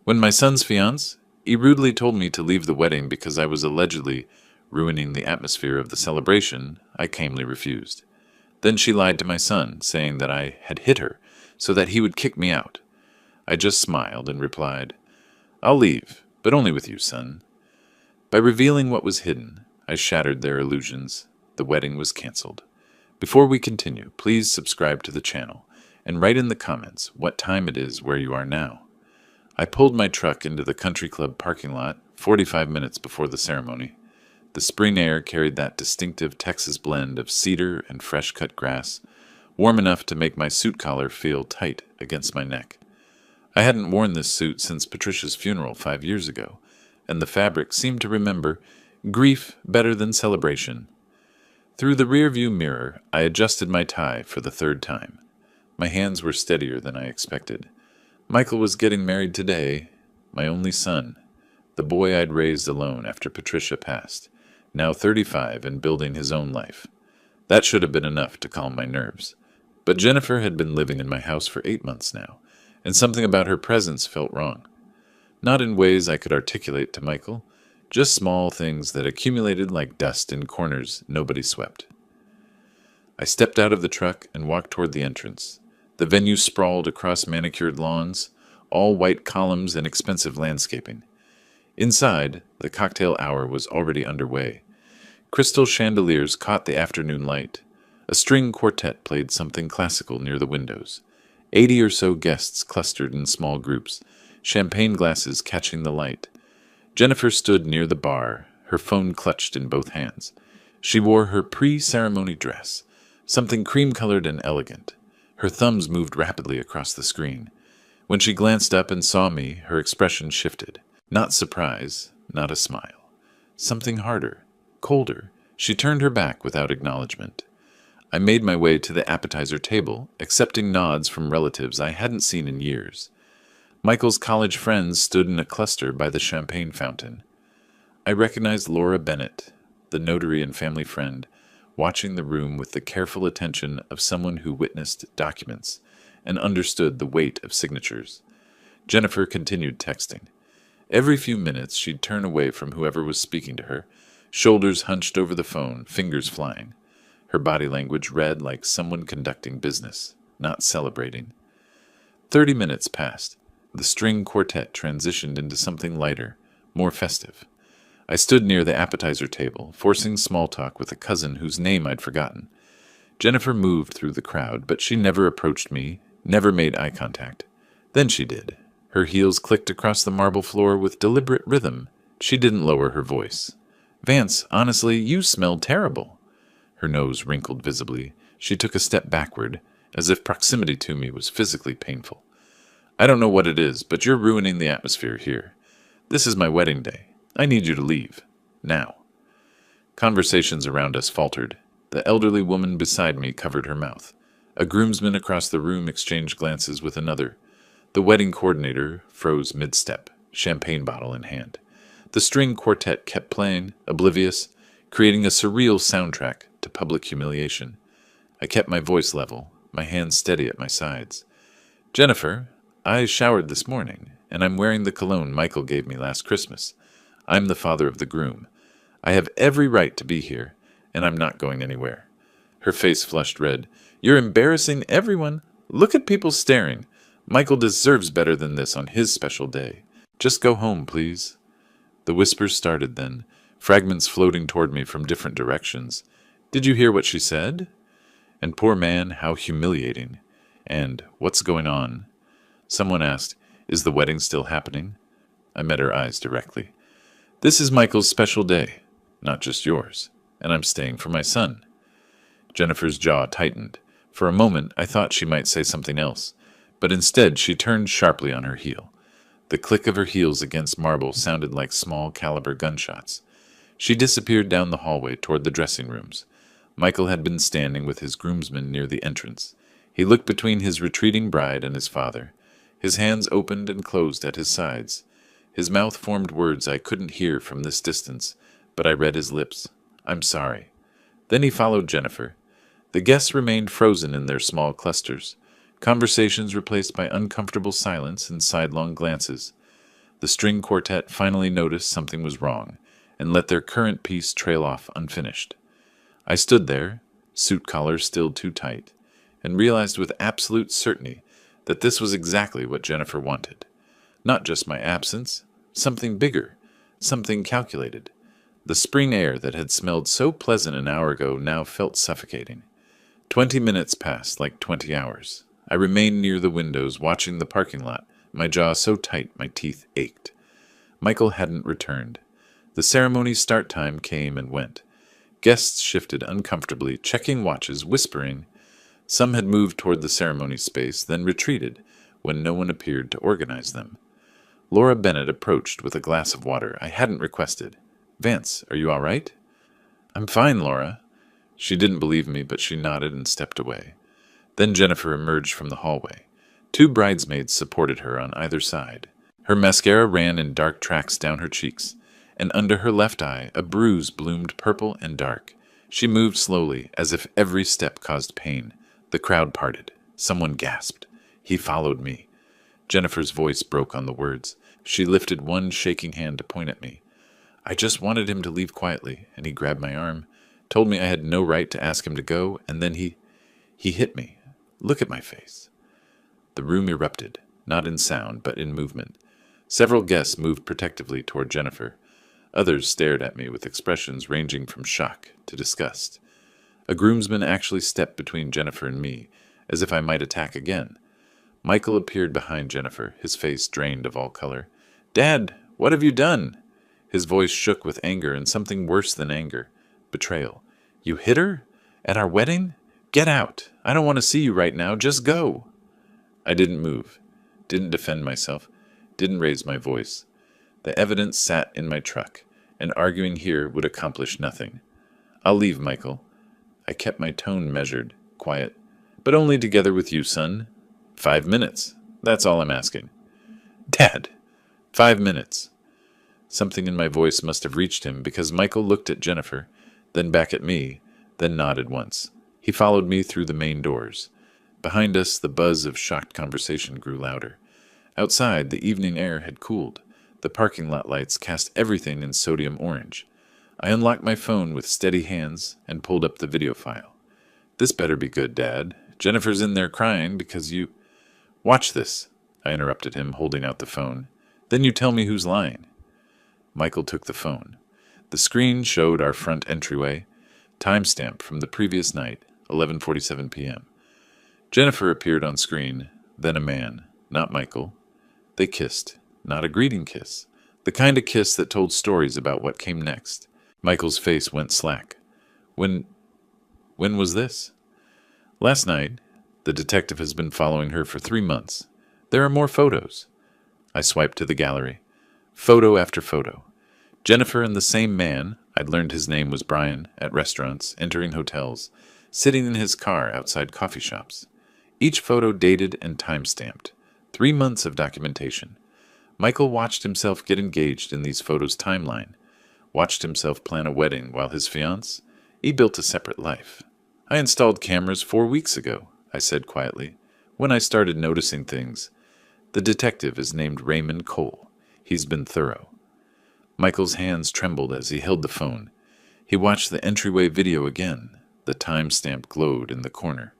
When my son's fiancé, he rudely told me to leave the wedding because I was allegedly ruining the atmosphere of the celebration, I calmly refused. Then she lied to my son, saying that I had hit her so that he would kick me out. I just smiled and replied, "I'll leave, but only with you, son." By revealing what was hidden, I shattered their illusions. The wedding was canceled. Before we continue, please subscribe to the channel and write in the comments what time it is where you are now. I pulled my truck into the country club parking lot 45 minutes before the ceremony. The spring air carried that distinctive Texas blend of cedar and fresh-cut grass, warm enough to make my suit collar feel tight against my neck. I hadn't worn this suit since Patricia's funeral 5 years ago, and the fabric seemed to remember grief better than celebration. Through the rearview mirror, I adjusted my tie for the third time. My hands were steadier than I expected. Michael was getting married today, my only son, the boy I'd raised alone after Patricia passed, now 35 and building his own life. That should have been enough to calm my nerves. But Jennifer had been living in my house for 8 months now, and something about her presence felt wrong. Not in ways I could articulate to Michael, just small things that accumulated like dust in corners nobody swept. I stepped out of the truck and walked toward the entrance. The venue sprawled across manicured lawns, all white columns and expensive landscaping. Inside, the cocktail hour was already underway. Crystal chandeliers caught the afternoon light. A string quartet played something classical near the windows. 80 or so guests clustered in small groups, champagne glasses catching the light. Jennifer stood near the bar, her phone clutched in both hands. She wore her pre-ceremony dress, something cream-colored and elegant. Her thumbs moved rapidly across the screen. When she glanced up and saw me, her expression shifted. Not surprise, not a smile. Something harder, colder. She turned her back without acknowledgement. I made my way to the appetizer table, accepting nods from relatives I hadn't seen in years. Michael's college friends stood in a cluster by the champagne fountain. I recognized Laura Bennett, the notary and family friend, watching the room with the careful attention of someone who witnessed documents and understood the weight of signatures. Jennifer continued texting. Every few minutes she'd turn away from whoever was speaking to her, shoulders hunched over the phone, fingers flying. Her body language read like someone conducting business, not celebrating. 30 minutes passed. The string quartet transitioned into something lighter, more festive. I stood near the appetizer table, forcing small talk with a cousin whose name I'd forgotten. Jennifer moved through the crowd, but she never approached me, never made eye contact. Then she did. Her heels clicked across the marble floor with deliberate rhythm. She didn't lower her voice. "Vance, honestly, you smelled terrible." Her nose wrinkled visibly. She took a step backward, as if proximity to me was physically painful. "I don't know what it is, but you're ruining the atmosphere here. This is my wedding day. I need you to leave. Now." Conversations around us faltered. The elderly woman beside me covered her mouth. A groomsman across the room exchanged glances with another. The wedding coordinator froze mid-step, champagne bottle in hand. The string quartet kept playing, oblivious, creating a surreal soundtrack to public humiliation. I kept my voice level, my hands steady at my sides. "Jennifer, I showered this morning, and I'm wearing the cologne Michael gave me last Christmas. I'm the father of the groom. I have every right to be here, and I'm not going anywhere." Her face flushed red. "You're embarrassing everyone. Look at people staring. Michael deserves better than this on his special day. Just go home, please." The whispers started then, fragments floating toward me from different directions. "Did you hear what she said?" And "Poor man, how humiliating." And "What's going on?" Someone asked, "Is the wedding still happening?" I met her eyes directly. "This is Michael's special day, not just yours, and I'm staying for my son." Jennifer's jaw tightened. For a moment, I thought she might say something else, but instead she turned sharply on her heel. The click of her heels against marble sounded like small-caliber gunshots. She disappeared down the hallway toward the dressing rooms. Michael had been standing with his groomsmen near the entrance. He looked between his retreating bride and his father. His hands opened and closed at his sides. His mouth formed words I couldn't hear from this distance, but I read his lips. "I'm sorry." Then he followed Jennifer. The guests remained frozen in their small clusters, conversations replaced by uncomfortable silence and sidelong glances. The string quartet finally noticed something was wrong and let their current piece trail off unfinished. I stood there, suit collar still too tight, and realized with absolute certainty that this was exactly what Jennifer wanted. Not just my absence, something bigger, something calculated. The spring air that had smelled so pleasant an hour ago now felt suffocating. 20 minutes passed like 20 hours. I remained near the windows watching the parking lot, my jaw so tight my teeth ached. Michael hadn't returned. The ceremony's start time came and went. Guests shifted uncomfortably, checking watches, whispering. Some had moved toward the ceremony space, then retreated when no one appeared to organize them. Laura Bennett approached with a glass of water I hadn't requested. "Vance, are you all right?" "I'm fine, Laura." She didn't believe me, but she nodded and stepped away. Then Jennifer emerged from the hallway. 2 bridesmaids supported her on either side. Her mascara ran in dark tracks down her cheeks, and under her left eye a bruise bloomed purple and dark. She moved slowly, as if every step caused pain. The crowd parted. Someone gasped. "He followed me." Jennifer's voice broke on the words. She lifted one shaking hand to point at me. "I just wanted him to leave quietly, and he grabbed my arm, told me I had no right to ask him to go, and then he hit me. Look at my face." The room erupted, not in sound, but in movement. Several guests moved protectively toward Jennifer. Others stared at me with expressions ranging from shock to disgust. A groomsman actually stepped between Jennifer and me, as if I might attack again. Michael appeared behind Jennifer, his face drained of all color. "Dad, what have you done?" His voice shook with anger and something worse than anger. Betrayal. "You hit her? At our wedding? Get out. I don't want to see you right now. Just go." I didn't move, didn't defend myself, didn't raise my voice. The evidence sat in my truck, and arguing here would accomplish nothing. "I'll leave, Michael." I kept my tone measured, quiet. "But only together with you, son. 5 minutes. That's all I'm asking." "Dad!" 5 minutes. Something in my voice must have reached him, because Michael looked at Jennifer, then back at me, then nodded once. He followed me through the main doors. Behind us, the buzz of shocked conversation grew louder. Outside, the evening air had cooled. The parking lot lights cast everything in sodium orange. I unlocked my phone with steady hands and pulled up the video file. "This better be good, Dad. Jennifer's in there crying because you—" "Watch this," I interrupted him, holding out the phone. "Then you tell me who's lying." Michael took the phone. The screen showed our front entryway, timestamp from the previous night, 11:47 p.m. Jennifer appeared on screen, then a man, not Michael. They kissed, not a greeting kiss, the kind of kiss that told stories about what came next. Michael's face went slack. When was this?" "Last night. The detective has been following her for 3 months. There are more photos." I swiped to the gallery. Photo after photo. Jennifer and the same man, I'd learned his name was Brian, at restaurants, entering hotels, sitting in his car outside coffee shops. Each photo dated and time-stamped. 3 months of documentation. Michael watched himself get engaged in these photos' timeline. Watched himself plan a wedding while his fiancée, he built a separate life. "I installed cameras 4 weeks ago," I said quietly, when I started noticing things. "The detective is named Raymond Cole. He's been thorough." Michael's hands trembled as he held the phone. He watched the entryway video again. The timestamp glowed in the corner.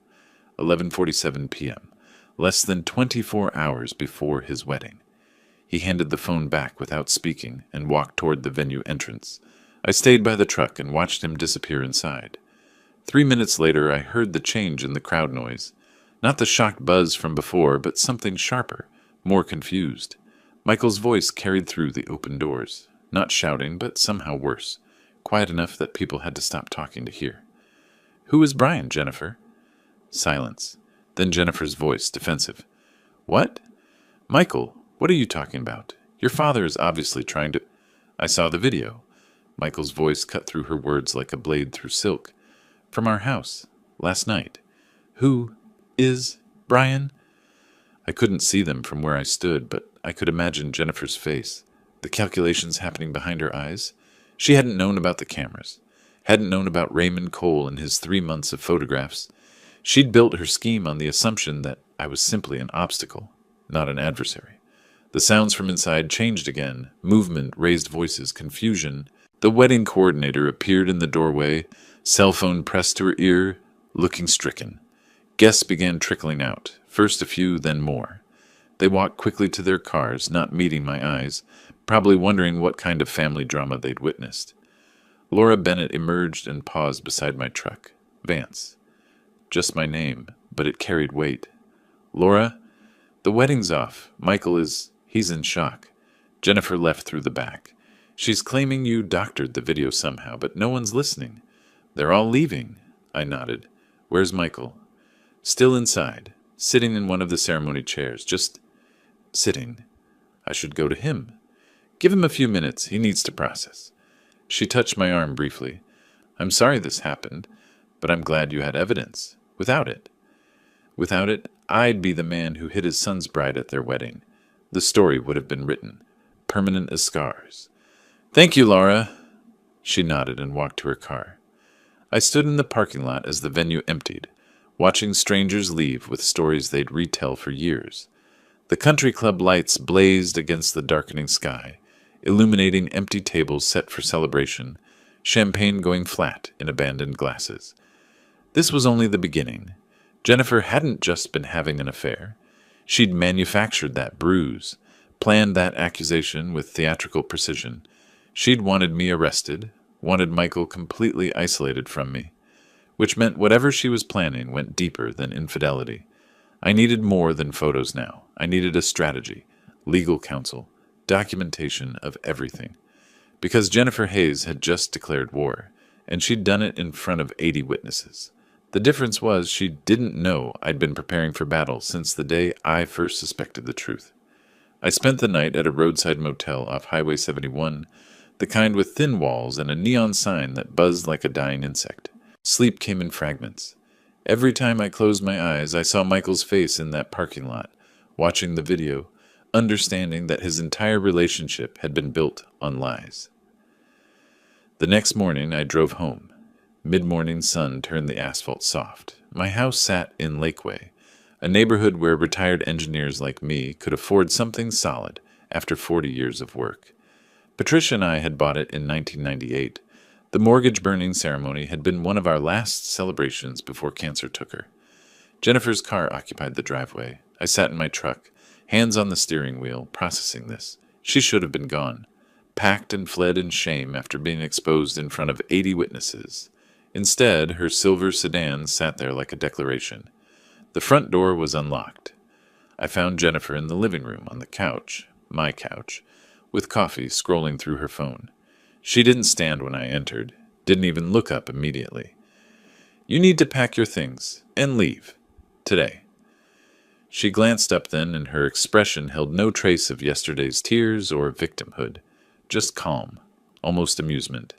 11:47 p.m., less than 24 hours before his wedding. He handed the phone back without speaking and walked toward the venue entrance. I stayed by the truck and watched him disappear inside. 3 minutes later, I heard the change in the crowd noise. Not the shocked buzz from before, but something sharper, more confused. Michael's voice carried through the open doors. Not shouting, but somehow worse. Quiet enough that people had to stop talking to hear. "Who is Brian, Jennifer?" Silence. Then Jennifer's voice, defensive. "What? Michael, what are you talking about? Your father is obviously trying to—" "I saw the video." Michael's voice cut through her words like a blade through silk. "From our house. Last night. Who is Brian?" I couldn't see them from where I stood, but I could imagine Jennifer's face. The calculations happening behind her eyes. She hadn't known about the cameras. Hadn't known about Raymond Cole and his 3 months of photographs. She'd built her scheme on the assumption that I was simply an obstacle, not an adversary. The The sounds from inside changed again. Movement, raised voices, confusion. The wedding coordinator appeared in the doorway, cell phone pressed to her ear, looking stricken. Guests began trickling out, first a few, then more. They walked quickly to their cars, not meeting my eyes, probably wondering what kind of family drama they'd witnessed. Laura Bennett emerged and paused beside my truck. Vance. Just my name, but it carried weight. Laura, the wedding's off. He's in shock. Jennifer left through the back. She's claiming you doctored the video somehow, but no one's listening. They're all leaving. I nodded. Where's Michael? Still inside, sitting in one of the ceremony chairs, just sitting. I should go to him. Give him a few minutes. He needs to process. She touched my arm briefly. I'm sorry this happened, but I'm glad you had evidence. Without it, I'd be the man who hit his son's bride at their wedding. The story would have been written, permanent as scars. Thank you, Laura. She nodded and walked to her car. I stood in the parking lot as the venue emptied, watching strangers leave with stories they'd retell for years. The country club lights blazed against the darkening sky, illuminating empty tables set for celebration, champagne going flat in abandoned glasses. This was only the beginning. Jennifer hadn't just been having an affair. She'd manufactured that bruise, planned that accusation with theatrical precision. She'd wanted me arrested, wanted Michael completely isolated from me, which meant whatever she was planning went deeper than infidelity. I needed more than photos now. I needed a strategy, legal counsel, documentation of everything. Because Jennifer Hayes had just declared war, and she'd done it in front of 80 witnesses. The difference was she didn't know I'd been preparing for battle since the day I first suspected the truth. I spent the night at a roadside motel off Highway 71, the kind with thin walls and a neon sign that buzzed like a dying insect. Sleep came in fragments. Every time I closed my eyes, I saw Michael's face in that parking lot, watching the video, understanding that his entire relationship had been built on lies. The next morning, I drove home. Mid-morning sun turned the asphalt soft. My house sat in Lakeway, a neighborhood where retired engineers like me could afford something solid after 40 years of work. Patricia and I had bought it in 1998. The mortgage burning ceremony had been one of our last celebrations before cancer took her. Jennifer's car occupied the driveway. I sat in my truck, hands on the steering wheel, processing this. She should have been gone, packed and fled in shame after being exposed in front of 80 witnesses. Instead, her silver sedan sat there like a declaration. The front door was unlocked. I found Jennifer in the living room on the couch, my couch, with coffee scrolling through her phone. She didn't stand when I entered, didn't even look up immediately. You need to pack your things and leave. Today. She glanced up then, and her expression held no trace of yesterday's tears or victimhood, just calm, almost amusement.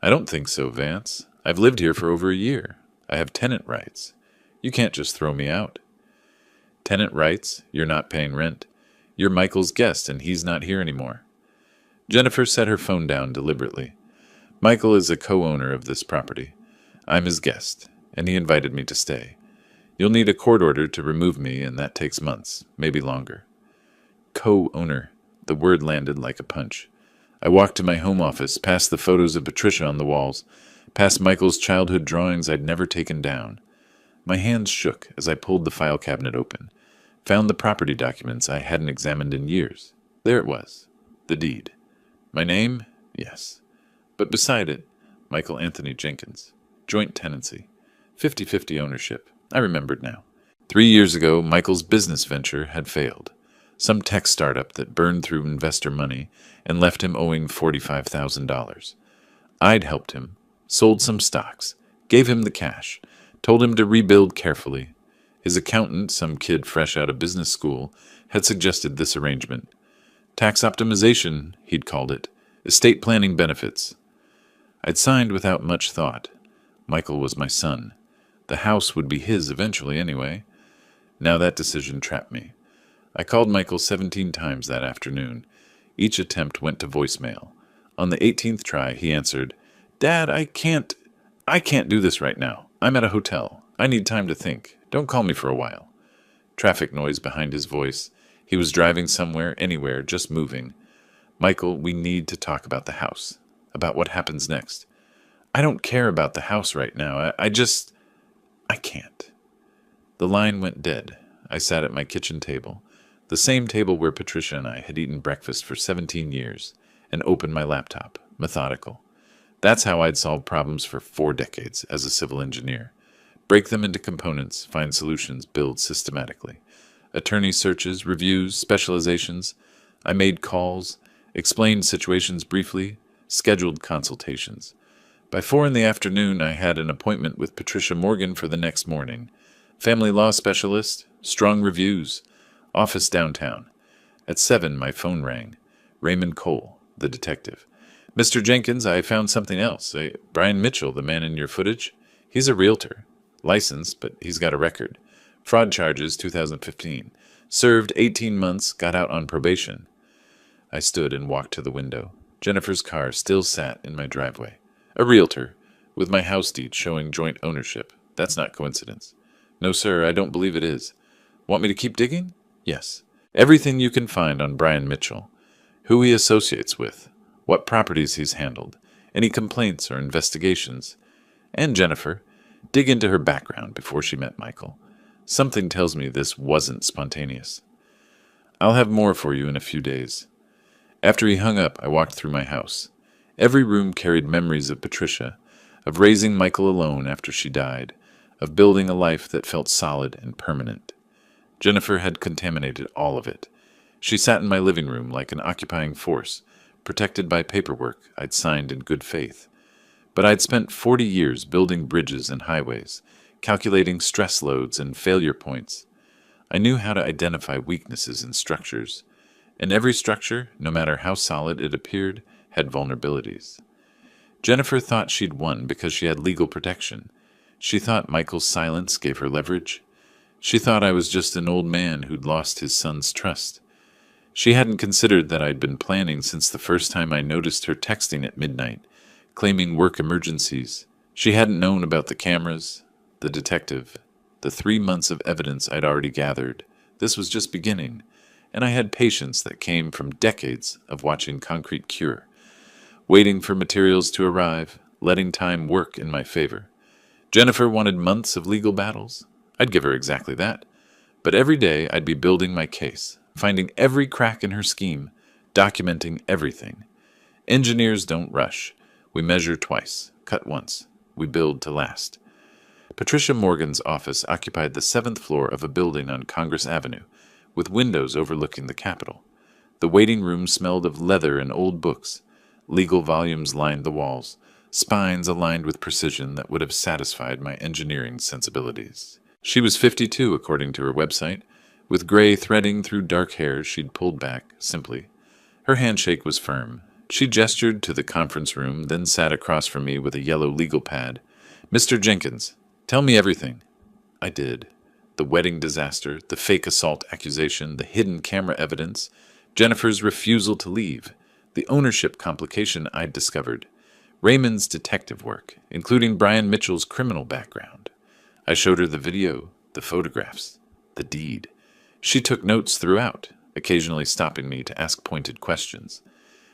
I don't think so, Vance. I've lived here for over a year. I have tenant rights. You can't just throw me out. Tenant rights? You're not paying rent. You're Michael's guest, and he's not here anymore. Jennifer set her phone down deliberately. Michael is a co-owner of this property. I'm his guest, and he invited me to stay. You'll need a court order to remove me, and that takes months, maybe longer. Co-owner. The word landed like a punch. I walked to my home office, past the photos of Patricia on the walls, past Michael's childhood drawings I'd never taken down. My hands shook as I pulled the file cabinet open, found the property documents I hadn't examined in years. There it was, the deed. My name? Yes. But beside it, Michael Anthony Jenkins. Joint tenancy. 50-50 ownership. I remembered now. 3 years ago, Michael's business venture had failed. Some tech startup that burned through investor money and left him owing $45,000. I'd helped him, sold some stocks, gave him the cash, told him to rebuild carefully. His accountant, some kid fresh out of business school, had suggested this arrangement. Tax optimization, he'd called it. Estate planning benefits. I'd signed without much thought. Michael was my son. The house would be his eventually anyway. Now that decision trapped me. I called Michael 17 times that afternoon. Each attempt went to voicemail. On the 18th try, he answered, Dad, I can't do this right now. I'm at a hotel. I need time to think. Don't call me for a while. Traffic noise behind his voice. He was driving somewhere, anywhere, just moving. Michael, we need to talk about the house, about what happens next. I don't care about the house right now. I can't. The line went dead. I sat at my kitchen table, the same table where Patricia and I had eaten breakfast for 17 years, and opened my laptop, methodical. That's how I'd solve problems for 4 decades as a civil engineer. Break them into components, find solutions, build systematically. Attorney searches, reviews, specializations. I made calls, explained situations briefly, scheduled consultations. By 4 in the afternoon, I had an appointment with Patricia Morgan for the next morning. Family law specialist, strong reviews, office downtown. At 7, my phone rang. Raymond Cole, the detective. Mr. Jenkins, I found something else. Brian Mitchell, the man in your footage, he's a realtor. Licensed, but he's got a record. Fraud charges, 2015. Served 18 months, got out on probation. I stood and walked to the window. Jennifer's car still sat in my driveway. A realtor, with my house deed showing joint ownership. That's not coincidence. No, sir, I don't believe it is. Want me to keep digging? Yes. Everything you can find on Brian Mitchell. Who he associates with. What properties he's handled. Any complaints or investigations. And Jennifer. Dig into her background before she met Michael. Something tells me this wasn't spontaneous. I'll have more for you in a few days. After he hung up, I walked through my house. Every room carried memories of Patricia, of raising Michael alone after she died, of building a life that felt solid and permanent. Jennifer had contaminated all of it. She sat in my living room like an occupying force, protected by paperwork I'd signed in good faith. But I'd spent 40 years building bridges and highways, calculating stress loads and failure points. I knew how to identify weaknesses in structures, and every structure, no matter how solid it appeared, had vulnerabilities. Jennifer thought she'd won because she had legal protection. She thought Michael's silence gave her leverage. She thought I was just an old man who'd lost his son's trust. She hadn't considered that I'd been planning since the first time I noticed her texting at midnight, claiming work emergencies. She hadn't known about the cameras, the detective, the 3 months of evidence I'd already gathered. This was just beginning, and I had patience that came from decades of watching concrete cure, waiting for materials to arrive, letting time work in my favor. Jennifer wanted months of legal battles. I'd give her exactly that. But every day I'd be building my case, finding every crack in her scheme, documenting everything. Engineers don't rush. We measure twice, cut once. We build to last. Patricia Morgan's office occupied the 7th floor of a building on Congress Avenue, with windows overlooking the Capitol. The waiting room smelled of leather and old books. Legal volumes lined the walls, spines aligned with precision that would have satisfied my engineering sensibilities. She was 52, according to her website, with gray threading through dark hair she'd pulled back, simply. Her handshake was firm. She gestured to the conference room, then sat across from me with a yellow legal pad. Mr. Jenkins, tell me everything. I did. The wedding disaster, the fake assault accusation, the hidden camera evidence, Jennifer's refusal to leave, the ownership complication I'd discovered, Raymond's detective work, including Brian Mitchell's criminal background. I showed her the video, the photographs, the deed. She took notes throughout, occasionally stopping me to ask pointed questions.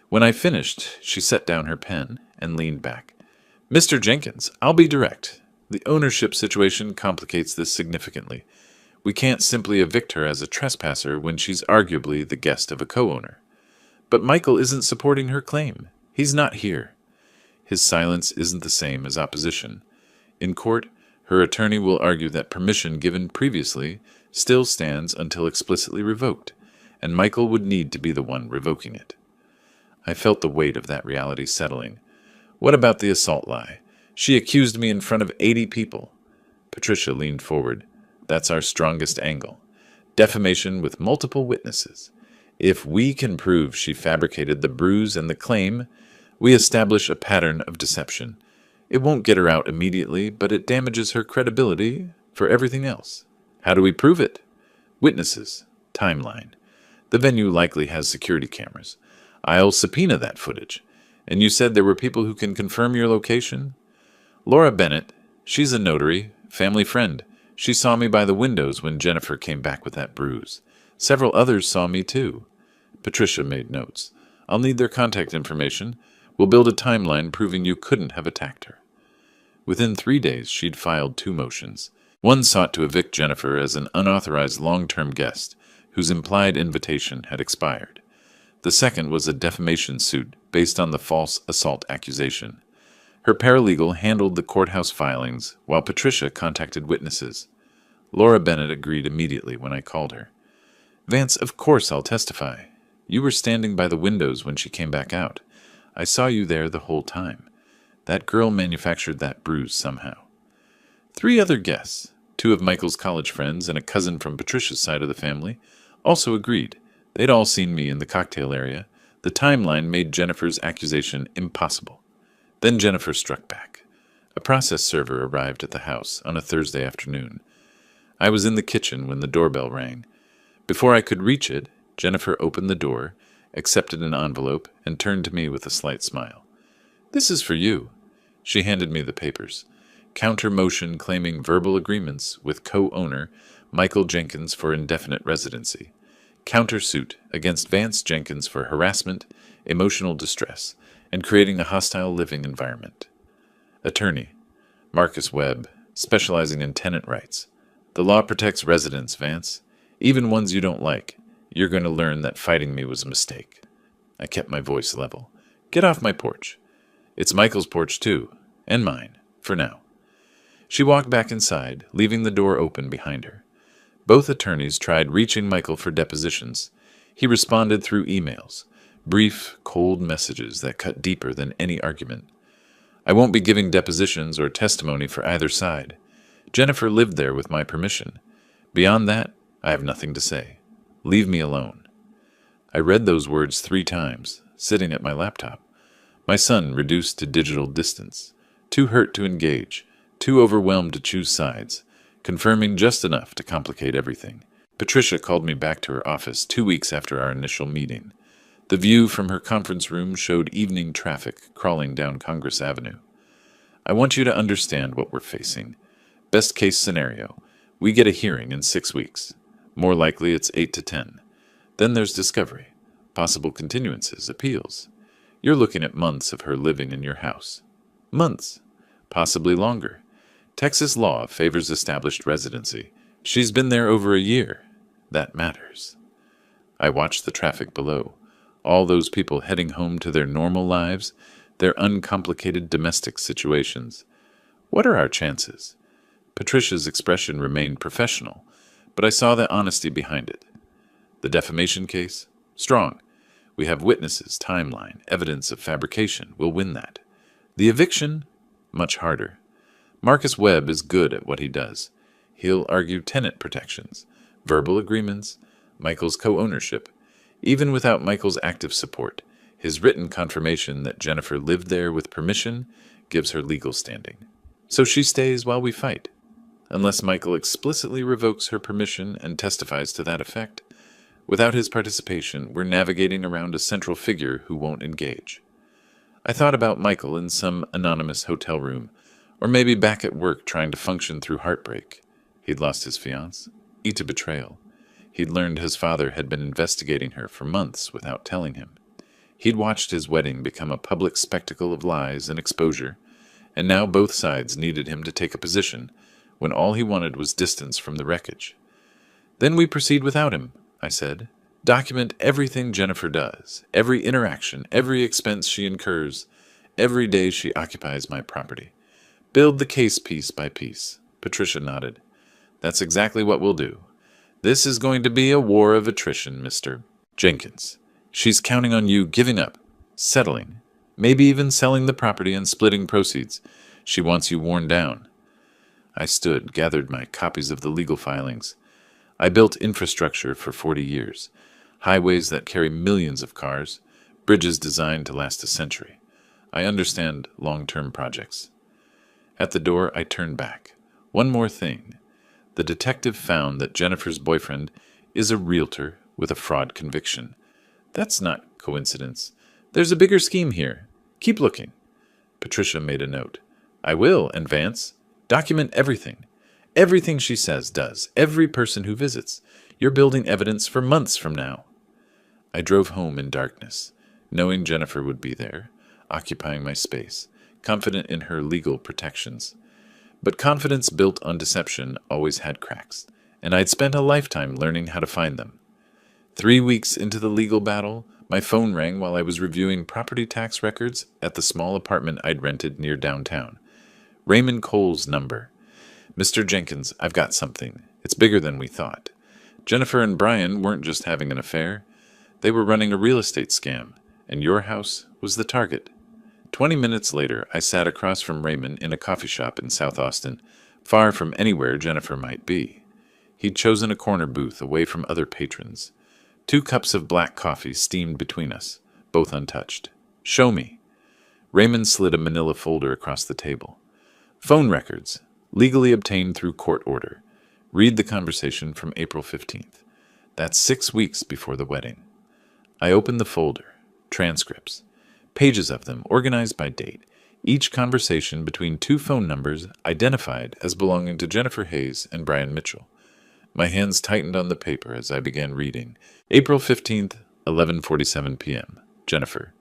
When I finished, she set down her pen and leaned back. Mr. Jenkins, I'll be direct. The ownership situation complicates this significantly. We can't simply evict her as a trespasser when she's arguably the guest of a co-owner. But Michael isn't supporting her claim. He's not here. His silence isn't the same as opposition. In court, her attorney will argue that permission given previously still stands until explicitly revoked, and Michael would need to be the one revoking it. I felt the weight of that reality settling. What about the assault lie? She accused me in front of 80 people. Patricia leaned forward. That's our strongest angle. Defamation with multiple witnesses. If we can prove she fabricated the bruise and the claim, we establish a pattern of deception. It won't get her out immediately, but it damages her credibility for everything else. How do we prove it? Witnesses. Timeline. The venue likely has security cameras. I'll subpoena that footage. And you said there were people who can confirm your location? Laura Bennett. She's a notary, family friend. She saw me by the windows when Jennifer came back with that bruise. Several others saw me too. Patricia made notes. I'll need their contact information. We'll build a timeline proving you couldn't have attacked her. Within 3 days, she'd filed 2 motions. One sought to evict Jennifer as an unauthorized long-term guest whose implied invitation had expired. The second was a defamation suit based on the false assault accusation. Her paralegal handled the courthouse filings while Patricia contacted witnesses. Laura Bennett agreed immediately when I called her. "Vance, of course I'll testify. You were standing by the windows when she came back out. I saw you there the whole time. That girl manufactured that bruise somehow." 3 other guests, 2 of Michael's college friends and a cousin from Patricia's side of the family, also agreed. They'd all seen me in the cocktail area. The timeline made Jennifer's accusation impossible. Then Jennifer struck back. A process server arrived at the house on a Thursday afternoon. I was in the kitchen when the doorbell rang. Before I could reach it, Jennifer opened the door, accepted an envelope, and turned to me with a slight smile. "This is for you." She handed me the papers. Counter motion claiming verbal agreements with co-owner Michael Jenkins for indefinite residency. Countersuit against Vance Jenkins for harassment, emotional distress, and creating a hostile living environment. Attorney Marcus Webb, specializing in tenant rights. "The law protects residents, Vance. Even ones you don't like. You're going to learn that fighting me was a mistake." I kept my voice level. "Get off my porch. It's Michael's porch too, and mine, for now." She walked back inside, leaving the door open behind her. Both attorneys tried reaching Michael for depositions. He responded through emails, brief, cold messages that cut deeper than any argument. I won't be giving depositions or testimony for either side. Jennifer lived there with my permission. Beyond that, I have nothing to say. Leave me alone. I read those words 3 times, sitting at my laptop. My son reduced to digital distance, too hurt to engage, too overwhelmed to choose sides, confirming just enough to complicate everything. Patricia called me back to her office 2 weeks after our initial meeting. The view from her conference room showed evening traffic crawling down Congress Avenue. "I want you to understand what we're facing. Best case scenario, we get a hearing in 6 weeks. More likely it's 8 to 10. Then there's discovery, possible continuances, appeals. You're looking at months of her living in your house. Months, possibly longer. Texas law favors established residency. She's been there over a year. That matters." I watched the traffic below. All those people heading home to their normal lives, their uncomplicated domestic situations. What are our chances? Patricia's expression remained professional, but I saw the honesty behind it. The defamation case? Strong. We have witnesses, timeline, evidence of fabrication. We'll win that. The eviction? Much harder. Marcus Webb is good at what he does. He'll argue tenant protections, verbal agreements, Michael's co-ownership. Even without Michael's active support, his written confirmation that Jennifer lived there with permission gives her legal standing. So she stays while we fight. Unless Michael explicitly revokes her permission and testifies to that effect. Without his participation, we're navigating around a central figure who won't engage. I thought about Michael in some anonymous hotel room, or maybe back at work trying to function through heartbreak. He'd lost his fiancée, to betrayal. He'd learned his father had been investigating her for months without telling him. He'd watched his wedding become a public spectacle of lies and exposure, and now both sides needed him to take a position when all he wanted was distance from the wreckage. "Then we proceed without him," I said. "Document everything Jennifer does, every interaction, every expense she incurs, every day she occupies my property. Build the case piece by piece." Patricia nodded. "That's exactly what we'll do. This is going to be a war of attrition, Mr. Jenkins. She's counting on you giving up, settling, maybe even selling the property and splitting proceeds. She wants you worn down." I stood, gathered my copies of the legal filings. I built infrastructure for 40 years, highways that carry millions of cars, bridges designed to last a century. I understand long-term projects. At the door, I turned back. One more thing. The detective found that Jennifer's boyfriend is a realtor with a fraud conviction. That's not coincidence. There's a bigger scheme here. Keep looking. Patricia made a note. "I will, and Vance, document everything. Everything she says, does. Every person who visits. You're building evidence for months from now. I drove home in darkness, knowing Jennifer would be there, occupying my space, confident in her legal protections. But confidence built on deception always had cracks, and I'd spent a lifetime learning how to find them. 3 weeks into the legal battle, my phone rang while I was reviewing property tax records at the small apartment I'd rented near downtown. Raymond Cole's number. Mr. Jenkins, I've got something. It's bigger than we thought. Jennifer and Brian weren't just having an affair. They were running a real estate scam, and your house was the target. 20 minutes later, I sat across from Raymond in a coffee shop in South Austin, far from anywhere Jennifer might be. He'd chosen a corner booth away from other patrons. 2 cups of black coffee steamed between us, both untouched. Show me. Raymond slid a manila folder across the table. Phone records, legally obtained through court order. Read the conversation from April 15th. That's 6 weeks before the wedding. I opened the folder. Transcripts. Pages of them, organized by date. Each conversation between 2 phone numbers identified as belonging to Jennifer Hayes and Brian Mitchell. My hands tightened on the paper as I began reading. April 15th, 11:47 p.m. Jennifer.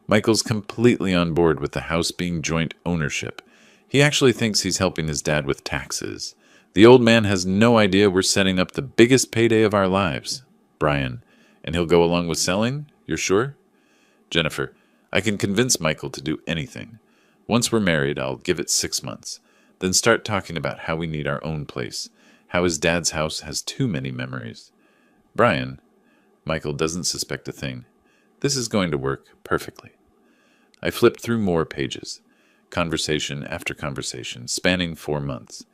Michael's completely on board with the house being joint ownership. He actually thinks he's helping his dad with taxes. The old man has no idea we're setting up the biggest payday of our lives. Brian. And he'll go along with selling? You're sure? Jennifer. I can convince Michael to do anything. Once we're married, I'll give it 6 months. Then start talking about how we need our own place. How his dad's house has too many memories. Brian. Michael doesn't suspect a thing. This is going to work perfectly. I flipped through more pages. Conversation after conversation, spanning 4 months.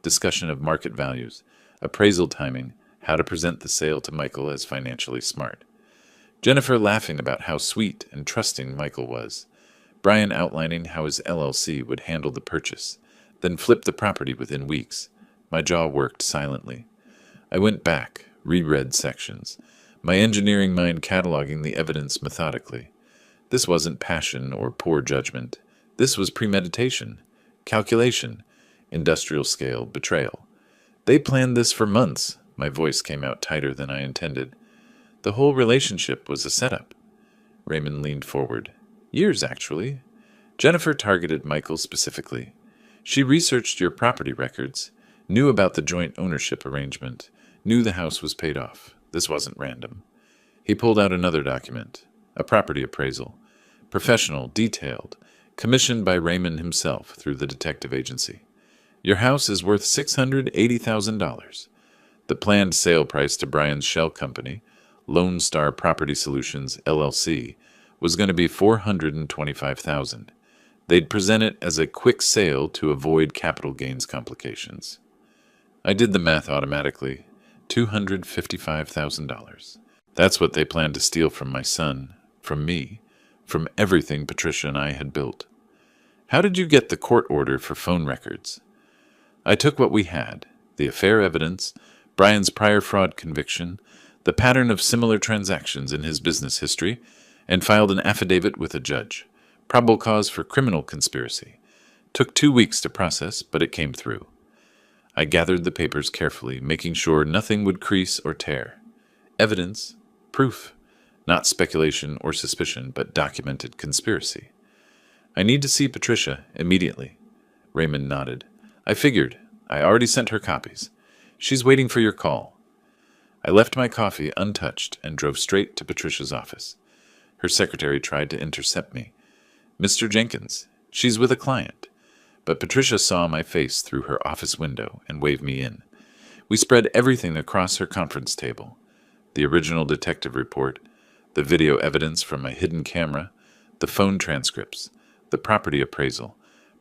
Discussion of market values, appraisal timing, how to present the sale to Michael as financially smart. Jennifer laughing about how sweet and trusting Michael was. Brian outlining how his LLC would handle the purchase, then flip the property within weeks. My jaw worked silently. I went back, reread sections, my engineering mind cataloging the evidence methodically. This wasn't passion or poor judgment. This was premeditation, calculation, industrial scale betrayal. They planned this for months. My voice came out tighter than I intended. The whole relationship was a setup. Raymond leaned forward. Years, actually. Jennifer targeted Michael specifically. She researched your property records, knew about the joint ownership arrangement, knew the house was paid off. This wasn't random. He pulled out another document, a property appraisal, professional, detailed, commissioned by Raymond himself through the detective agency. Your house is worth $680,000. The planned sale price to Brian's shell company, Lone Star Property Solutions, LLC, was going to be $425,000. They'd present it as a quick sale to avoid capital gains complications. I did the math automatically. $255,000. That's what they planned to steal from my son, from me, from everything Patricia and I had built. How did you get the court order for phone records? I took what we had, the affair evidence, Brian's prior fraud conviction, the pattern of similar transactions in his business history, and filed an affidavit with a judge. Probable cause for criminal conspiracy. Took 2 weeks to process, but it came through. I gathered the papers carefully, making sure nothing would crease or tear. Evidence, proof, not speculation or suspicion, but documented conspiracy. I need to see Patricia immediately. Raymond nodded. I figured. I already sent her copies. She's waiting for your call. I left my coffee untouched and drove straight to Patricia's office. Her secretary tried to intercept me. Mr. Jenkins, she's with a client. But Patricia saw my face through her office window and waved me in. We spread everything across her conference table. The original detective report, the video evidence from my hidden camera, the phone transcripts, the property appraisal,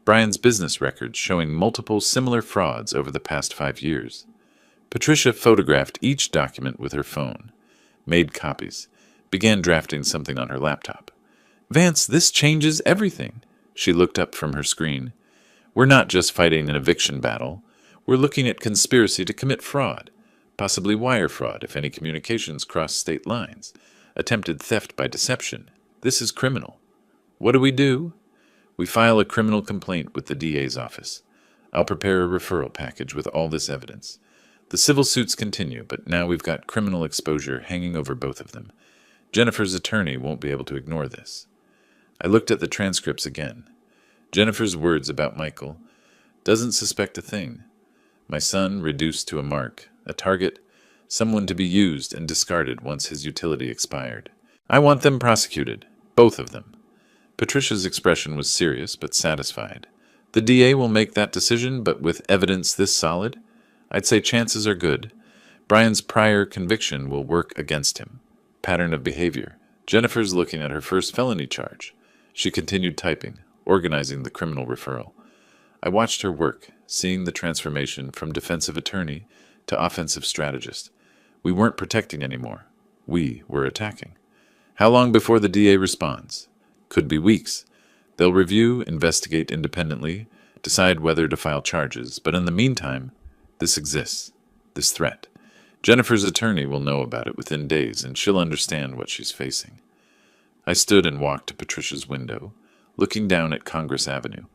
Brian's business records showing multiple similar frauds over the past 5 years. Patricia photographed each document with her phone, made copies, began drafting something on her laptop. Vance, this changes everything. She looked up from her screen. We're not just fighting an eviction battle. We're looking at conspiracy to commit fraud, possibly wire fraud if any communications cross state lines, attempted theft by deception. This is criminal. What do? We file a criminal complaint with the DA's office. I'll prepare a referral package with all this evidence. The civil suits continue, but now we've got criminal exposure hanging over both of them. Jennifer's attorney won't be able to ignore this. I looked at the transcripts again. Jennifer's words about Michael. Doesn't suspect a thing. My son reduced to a mark, a target, someone to be used and discarded once his utility expired. I want them prosecuted, both of them. Patricia's expression was serious but satisfied. The DA will make that decision, but with evidence this solid, I'd say chances are good. Brian's prior conviction will work against him. Pattern of behavior. Jennifer's looking at her first felony charge. She continued typing, organizing the criminal referral. I watched her work, seeing the transformation from defensive attorney to offensive strategist. We weren't protecting anymore. We were attacking. How long before the DA responds? Could be weeks. They'll review, investigate independently, decide whether to file charges, but in the meantime, this exists, this threat. Jennifer's attorney will know about it within days, and she'll understand what she's facing. I stood and walked to Patricia's window, looking down at Congress Avenue.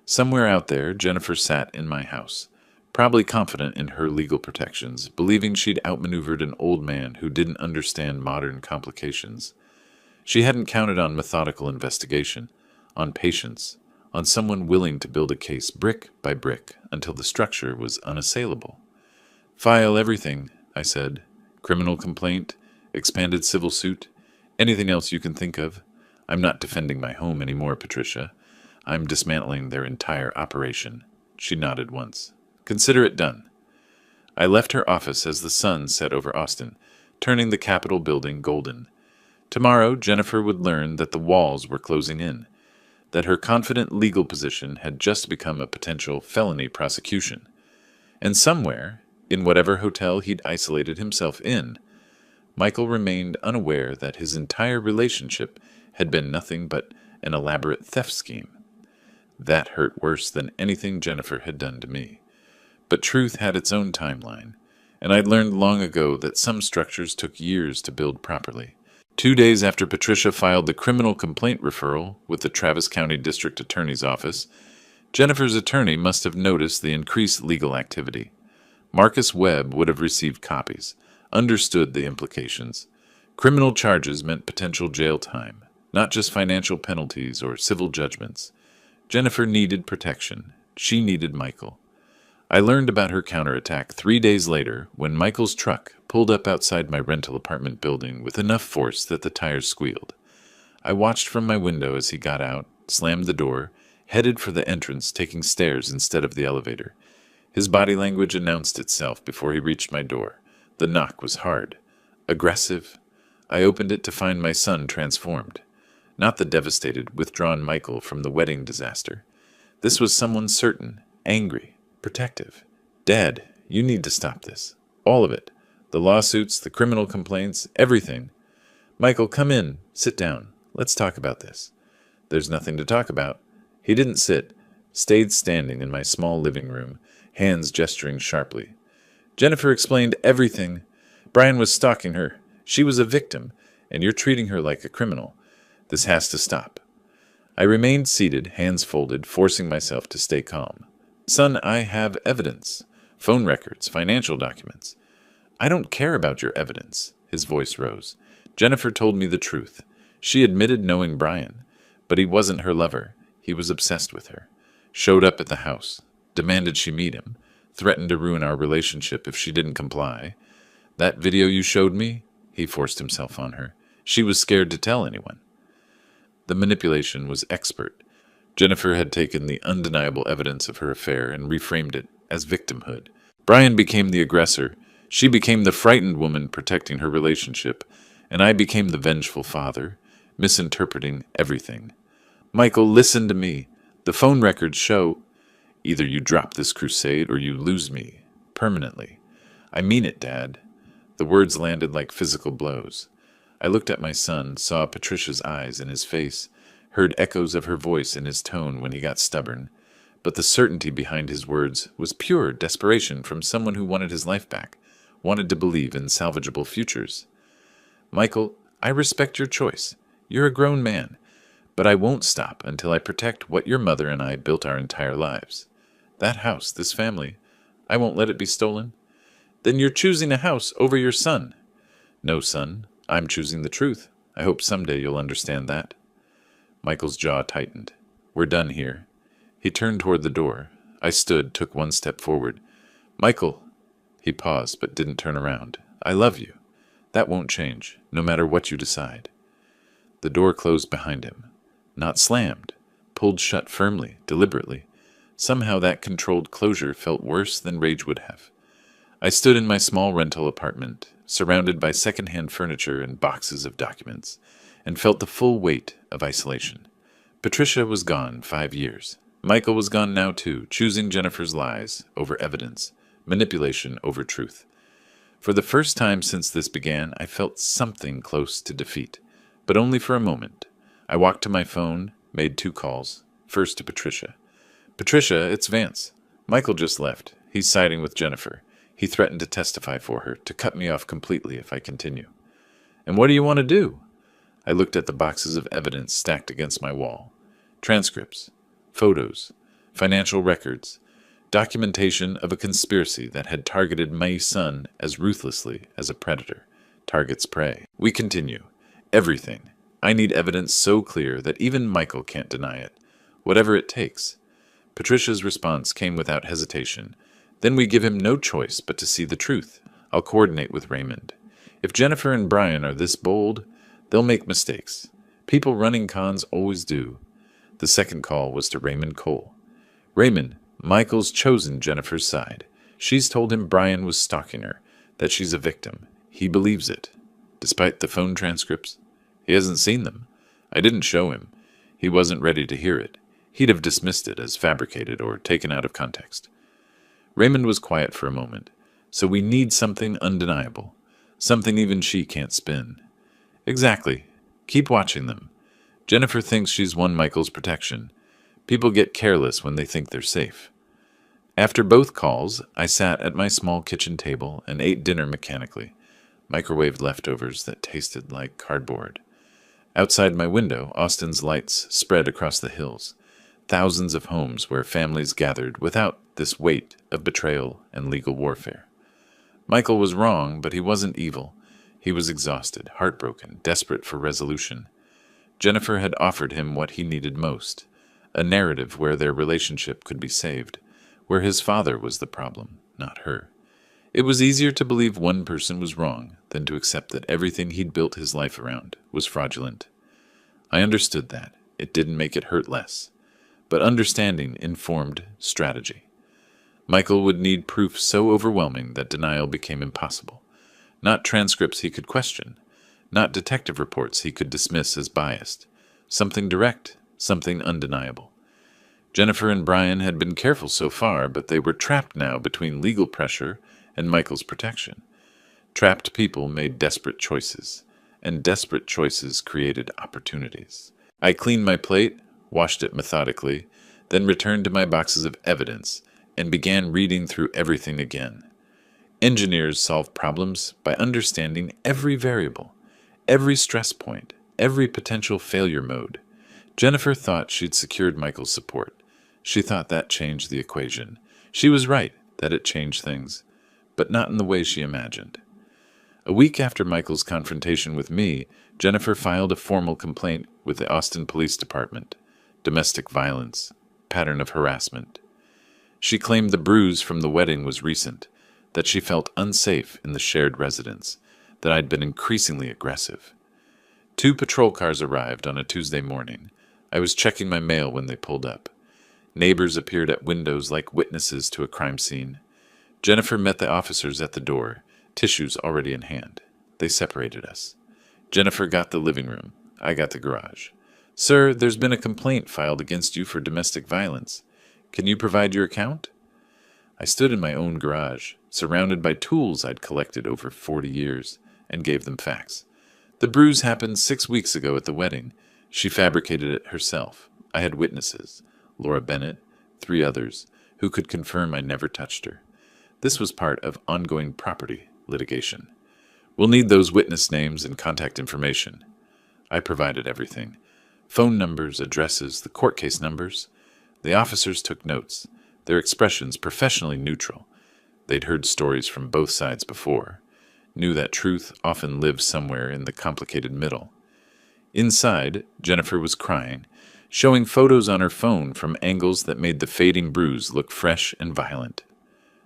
Somewhere out there, Jennifer sat in my house, probably confident in her legal protections, believing she'd outmaneuvered an old man who didn't understand modern complications. She hadn't counted on methodical investigation, on patience, on someone willing to build a case brick by brick until the structure was unassailable. File everything, I said. Criminal complaint, expanded civil suit, anything else you can think of. I'm not defending my home anymore, Patricia. I'm dismantling their entire operation. She nodded once. Consider it done. I left her office as the sun set over Austin, turning the Capitol building golden. Tomorrow, Jennifer would learn that the walls were closing in, that her confident legal position had just become a potential felony prosecution. And somewhere, in whatever hotel he'd isolated himself in, Michael remained unaware that his entire relationship had been nothing but an elaborate theft scheme. That hurt worse than anything Jennifer had done to me. But truth had its own timeline, and I'd learned long ago that some structures took years to build properly. 2 days after Patricia filed the criminal complaint referral with the Travis County District Attorney's Office, Jennifer's attorney must have noticed the increased legal activity. Marcus Webb would have received copies, understood the implications. Criminal charges meant potential jail time, not just financial penalties or civil judgments. Jennifer needed protection. She needed Michael. I learned about her counterattack 3 days later when Michael's truck pulled up outside my rental apartment building with enough force that the tires squealed. I watched from my window as he got out, slammed the door, headed for the entrance, taking stairs instead of the elevator. His body language announced itself before he reached my door. The knock was hard, aggressive. I opened it to find my son transformed. Not the devastated, withdrawn Michael from the wedding disaster. This was someone certain, angry, protective. Dad, you need to stop this. All of it. The lawsuits, the criminal complaints, everything. Michael, come in. Sit down. Let's talk about this. There's nothing to talk about. He didn't sit, stayed standing in my small living room, hands gesturing sharply. Jennifer explained everything. Brian was stalking her. She was a victim, and you're treating her like a criminal. This has to stop. I remained seated, hands folded, forcing myself to stay calm. Son, I have evidence. Phone records, financial documents. I don't care about your evidence. His voice rose. Jennifer told me the truth. She admitted knowing Brian, but he wasn't her lover. He was obsessed with her. Showed up at the house. Demanded she meet him. Threatened to ruin our relationship if she didn't comply. That video you showed me? He forced himself on her. She was scared to tell anyone. The manipulation was expert. Jennifer had taken the undeniable evidence of her affair and reframed it as victimhood. Brian became the aggressor. She became the frightened woman protecting her relationship, and I became the vengeful father, misinterpreting everything. Michael, listen to me. The phone records show either you drop this crusade or you lose me permanently. I mean it, Dad. The words landed like physical blows. I looked at my son, saw Patricia's eyes in his face, heard echoes of her voice in his tone when he got stubborn, but the certainty behind his words was pure desperation from someone who wanted his life back, wanted to believe in salvageable futures. Michael, I respect your choice. You're a grown man, but I won't stop until I protect what your mother and I built our entire lives. That house, this family, I won't let it be stolen. Then you're choosing a house over your son. No, son, I'm choosing the truth. I hope someday you'll understand that. Michael's jaw tightened. We're done here. He turned toward the door. I stood, took one step forward. Michael. He paused, but didn't turn around. I love you. That won't change, no matter what you decide. The door closed behind him. Not slammed. Pulled shut firmly, deliberately. Somehow that controlled closure felt worse than rage would have. I stood in my small rental apartment, surrounded by second-hand furniture and boxes of documents, and felt the full weight of isolation. Patricia was gone 5 years. Michael was gone now too, choosing Jennifer's lies over evidence, manipulation over truth. For the first time since this began, I felt something close to defeat, but only for a moment. I walked to my phone, made 2 calls, first to Patricia. Patricia, it's Vance. Michael just left. He's siding with Jennifer. He threatened to testify for her, to cut me off completely if I continue. And what do you want to do? I looked at the boxes of evidence stacked against my wall. Transcripts, photos, financial records, documentation of a conspiracy that had targeted my son as ruthlessly as a predator targets prey. We continue. Everything. I need evidence so clear that even Michael can't deny it. Whatever it takes. Patricia's response came without hesitation. Then we give him no choice but to see the truth. I'll coordinate with Raymond. If Jennifer and Brian are this bold, they'll make mistakes. People running cons always do. The second call was to Raymond Cole. Raymond, Michael's chosen Jennifer's side. She's told him Brian was stalking her, that she's a victim. He believes it, despite the phone transcripts. He hasn't seen them. I didn't show him. He wasn't ready to hear it. He'd have dismissed it as fabricated or taken out of context. Raymond was quiet for a moment. So we need something undeniable. Something even she can't spin. Exactly. Keep watching them. Jennifer thinks she's won Michael's protection. People get careless when they think they're safe. After both calls, I sat at my small kitchen table and ate dinner mechanically. Microwaved leftovers that tasted like cardboard. Outside my window, Austin's lights spread across the hills. Thousands of homes where families gathered without this weight of betrayal and legal warfare. Michael was wrong, but he wasn't evil. He was exhausted, heartbroken, desperate for resolution. Jennifer had offered him what he needed most, a narrative where their relationship could be saved, where his father was the problem, not her. It was easier to believe one person was wrong than to accept that everything he'd built his life around was fraudulent. I understood that. It didn't make it hurt less. But understanding informed strategy. Michael would need proof so overwhelming that denial became impossible. Not transcripts he could question. Not detective reports he could dismiss as biased. Something direct, something undeniable. Jennifer and Brian had been careful so far, but they were trapped now between legal pressure and Michael's protection. Trapped people made desperate choices, and desperate choices created opportunities. I cleaned my plate, washed it methodically, then returned to my boxes of evidence and began reading through everything again. Engineers solve problems by understanding every variable, every stress point, every potential failure mode. Jennifer thought she'd secured Michael's support. She thought that changed the equation. She was right that it changed things, but not in the way she imagined. A week after Michael's confrontation with me, Jennifer filed a formal complaint with the Austin Police Department. Domestic violence, pattern of harassment. She claimed the bruise from the wedding was recent, that she felt unsafe in the shared residence, that I'd been increasingly aggressive. 2 patrol cars arrived on a Tuesday morning. I was checking my mail when they pulled up. Neighbors appeared at windows like witnesses to a crime scene. Jennifer met the officers at the door, tissues already in hand. They separated us. Jennifer got the living room. I got the garage. Sir, there's been a complaint filed against you for domestic violence. Can you provide your account? I stood in my own garage, surrounded by tools I'd collected over 40 years, and gave them facts. The bruise happened 6 weeks ago at the wedding. She fabricated it herself. I had witnesses, Laura Bennett, 3 others, who could confirm I never touched her. This was part of ongoing property litigation. We'll need those witness names and contact information. I provided everything. Phone numbers, addresses, the court case numbers. The officers took notes, their expressions professionally neutral. They'd heard stories from both sides before, knew that truth often lives somewhere in the complicated middle. Inside, Jennifer was crying, showing photos on her phone from angles that made the fading bruise look fresh and violent.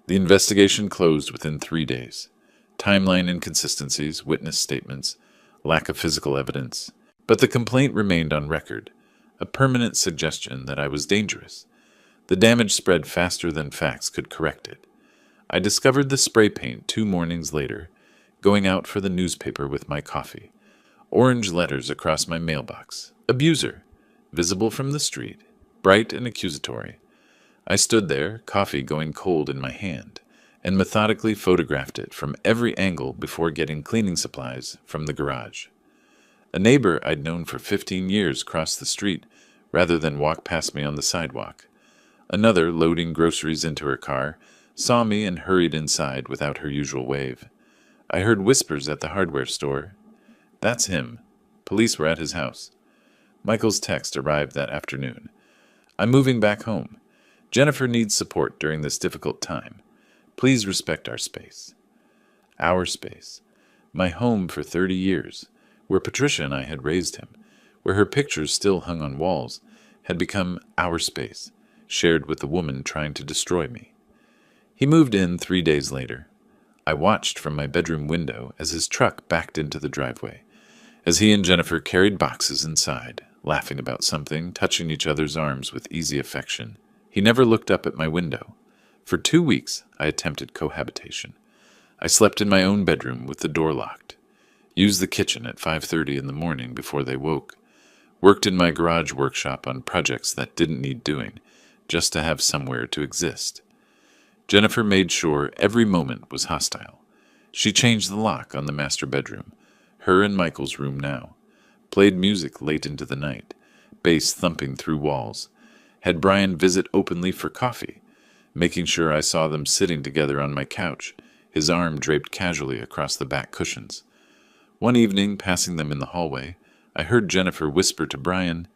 The investigation closed within 3 days. Timeline inconsistencies, witness statements, lack of physical evidence. But the complaint remained on record, a permanent suggestion that I was dangerous. The damage spread faster than facts could correct it. I discovered the spray paint 2 mornings later, going out for the newspaper with my coffee. Orange letters across my mailbox. Abuser. Visible from the street. Bright and accusatory. I stood there, coffee going cold in my hand, and methodically photographed it from every angle before getting cleaning supplies from the garage. A neighbor I'd known for 15 years crossed the street rather than walk past me on the sidewalk. Another, loading groceries into her car, saw me and hurried inside without her usual wave. I heard whispers at the hardware store. That's him. Police were at his house. Michael's text arrived that afternoon. I'm moving back home. Jennifer needs support during this difficult time. Please respect our space. Our space. My home for 30 years, where Patricia and I had raised him, where her pictures still hung on walls, had become our space, shared with the woman trying to destroy me. He moved in 3 days later. I watched from my bedroom window as his truck backed into the driveway, as he and Jennifer carried boxes inside, laughing about something, touching each other's arms with easy affection. He never looked up at my window. For 2 weeks, I attempted cohabitation. I slept in my own bedroom with the door locked, used the kitchen at 5:30 in the morning before they woke, worked in my garage workshop on projects that didn't need doing, just to have somewhere to exist. Jennifer made sure every moment was hostile. She changed the lock on the master bedroom, her and Michael's room now, played music late into the night, bass thumping through walls, had Brian visit openly for coffee, making sure I saw them sitting together on my couch, his arm draped casually across the back cushions. One evening, passing them in the hallway, I heard Jennifer whisper to Brian,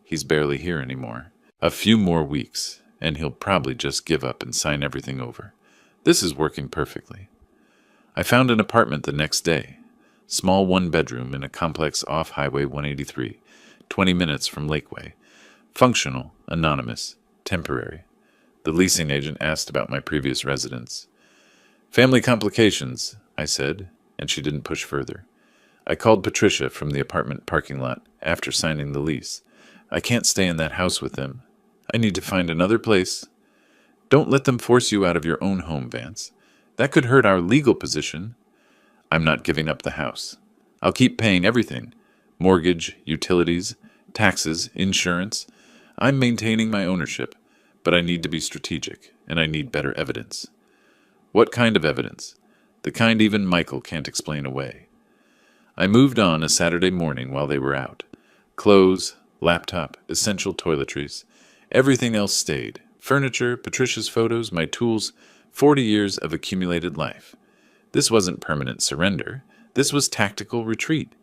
"He's barely here anymore. A few more weeks, and he'll probably just give up and sign everything over. This is working perfectly." I found an apartment the next day, small 1-bedroom in a complex off Highway 183, 20 minutes from Lakeway. Functional, anonymous, temporary. The leasing agent asked about my previous residence. "Family complications," I said, and she didn't push further. I called Patricia from the apartment parking lot after signing the lease. "I can't stay in that house with them. I need to find another place." "Don't let them force you out of your own home, Vance. That could hurt our legal position." "I'm not giving up the house. I'll keep paying everything. Mortgage, utilities, taxes, insurance. I'm maintaining my ownership, but I need to be strategic, and I need better evidence." "What kind of evidence?" "The kind even Michael can't explain away." I moved on a Saturday morning while they were out. Clothes, laptop, essential toiletries. Everything else stayed. Furniture, Patricia's photos, my tools, 40 years of accumulated life. This wasn't permanent surrender. This was tactical retreat.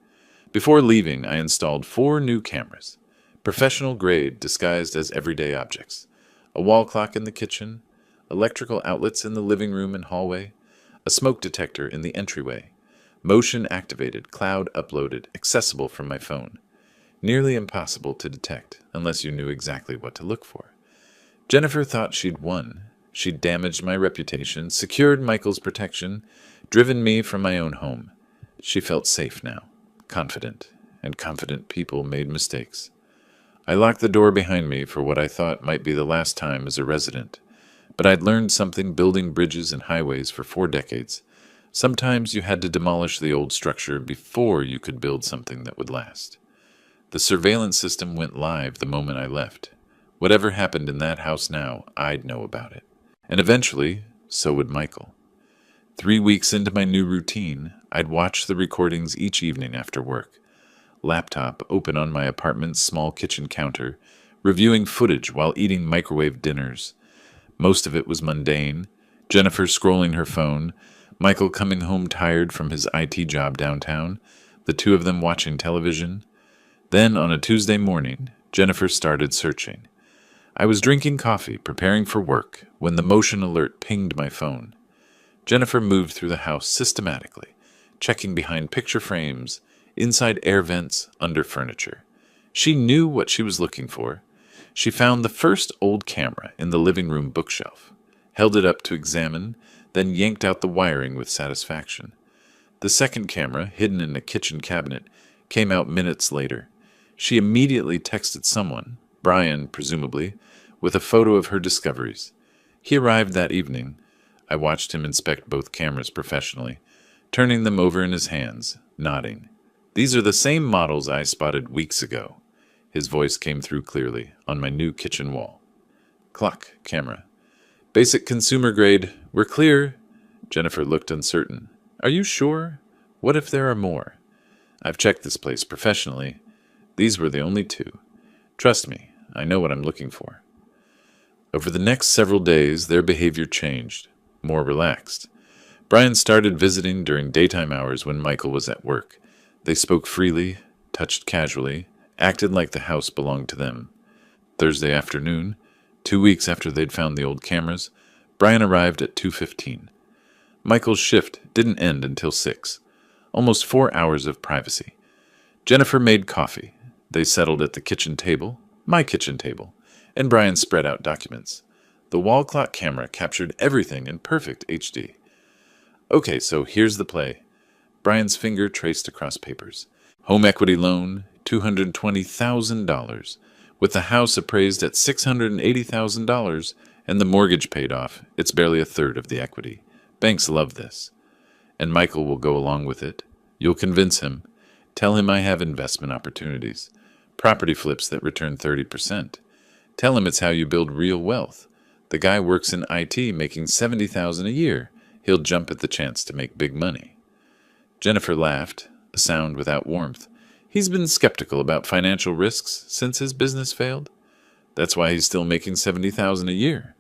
Before leaving, I installed 4 new cameras, professional grade disguised as everyday objects. A wall clock in the kitchen, electrical outlets in the living room and hallway, a smoke detector in the entryway, motion activated, cloud uploaded, accessible from my phone. Nearly impossible to detect unless you knew exactly what to look for. Jennifer thought she'd won. She'd damaged my reputation, secured Michael's protection, driven me from my own home. She felt safe now, confident, and confident people made mistakes. I locked the door behind me for what I thought might be the last time as a resident, but I'd learned something building bridges and highways for 4 decades. Sometimes you had to demolish the old structure before you could build something that would last. The surveillance system went live the moment I left. Whatever happened in that house now, I'd know about it. And eventually, so would Michael. 3 weeks into my new routine, I'd watch the recordings each evening after work. Laptop open on my apartment's small kitchen counter, reviewing footage while eating microwave dinners. Most of it was mundane. Jennifer scrolling her phone, Michael coming home tired from his IT job downtown, the 2 of them watching television. Then, on a Tuesday morning, Jennifer started searching. I was drinking coffee, preparing for work, when the motion alert pinged my phone. Jennifer moved through the house systematically, checking behind picture frames, inside air vents, under furniture. She knew what she was looking for. She found the first old camera in the living room bookshelf, held it up to examine, then yanked out the wiring with satisfaction. The second camera, hidden in a kitchen cabinet, came out minutes later. She immediately texted someone, Brian presumably, with a photo of her discoveries. He arrived that evening. I watched him inspect both cameras professionally, turning them over in his hands, nodding. "These are the same models I spotted weeks ago." His voice came through clearly on my new kitchen wall. Clock, camera. "Basic consumer grade. We're clear." Jennifer looked uncertain. "Are you sure? What if there are more?" "I've checked this place professionally. These were the only two. Trust me, I know what I'm looking for." Over the next several days, their behavior changed, more relaxed. Brian started visiting during daytime hours when Michael was at work. They spoke freely, touched casually, acted like the house belonged to them. Thursday afternoon, 2 weeks after they'd found the old cameras, Brian arrived at 2:15. Michael's shift didn't end until 6. Almost 4 hours of privacy. Jennifer made coffee. They settled at the kitchen table, my kitchen table, and Brian spread out documents. The wall clock camera captured everything in perfect HD. "Okay, so here's the play." Brian's finger traced across papers. "Home equity loan, $220,000. With the house appraised at $680,000 and the mortgage paid off, it's barely a third of the equity. Banks love this. And Michael will go along with it. You'll convince him. Tell him I have investment opportunities. Property flips that return 30%. Tell him it's how you build real wealth. The guy works in IT making $70,000 a year. He'll jump at the chance to make big money." Jennifer laughed, a sound without warmth. "He's been skeptical about financial risks since his business failed. That's why he's still making $70,000 a year."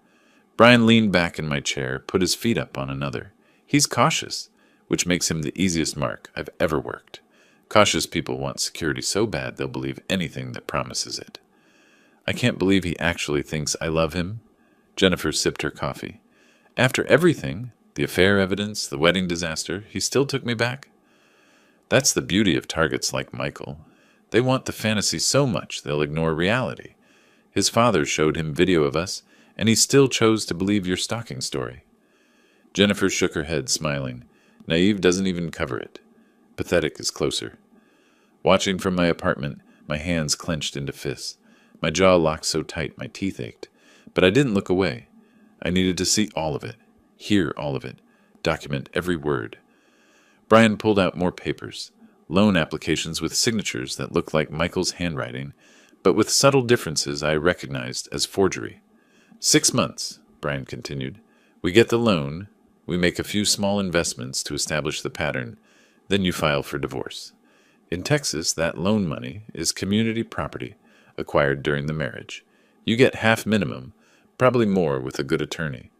Brian leaned back in my chair, put his feet up on another. "He's cautious, which makes him the easiest mark I've ever worked. Cautious people want security so bad they'll believe anything that promises it." "I can't believe he actually thinks I love him." Jennifer sipped her coffee. "After everything, the affair evidence, the wedding disaster, he still took me back." "That's the beauty of targets like Michael. They want the fantasy so much they'll ignore reality. His father showed him video of us, and he still chose to believe your stalking story." Jennifer shook her head, smiling. "Naive doesn't even cover it. Pathetic is closer." Watching from my apartment, my hands clenched into fists. My jaw locked so tight my teeth ached. But I didn't look away. I needed to see all of it, hear all of it, document every word. Brian pulled out more papers, loan applications with signatures that looked like Michael's handwriting, but with subtle differences I recognized as forgery. 6 months, Brian continued. We get the loan, we make a few small investments to establish the pattern, then you file for divorce. In Texas, that loan money is community property acquired during the marriage. You get half minimum, probably more with a good attorney.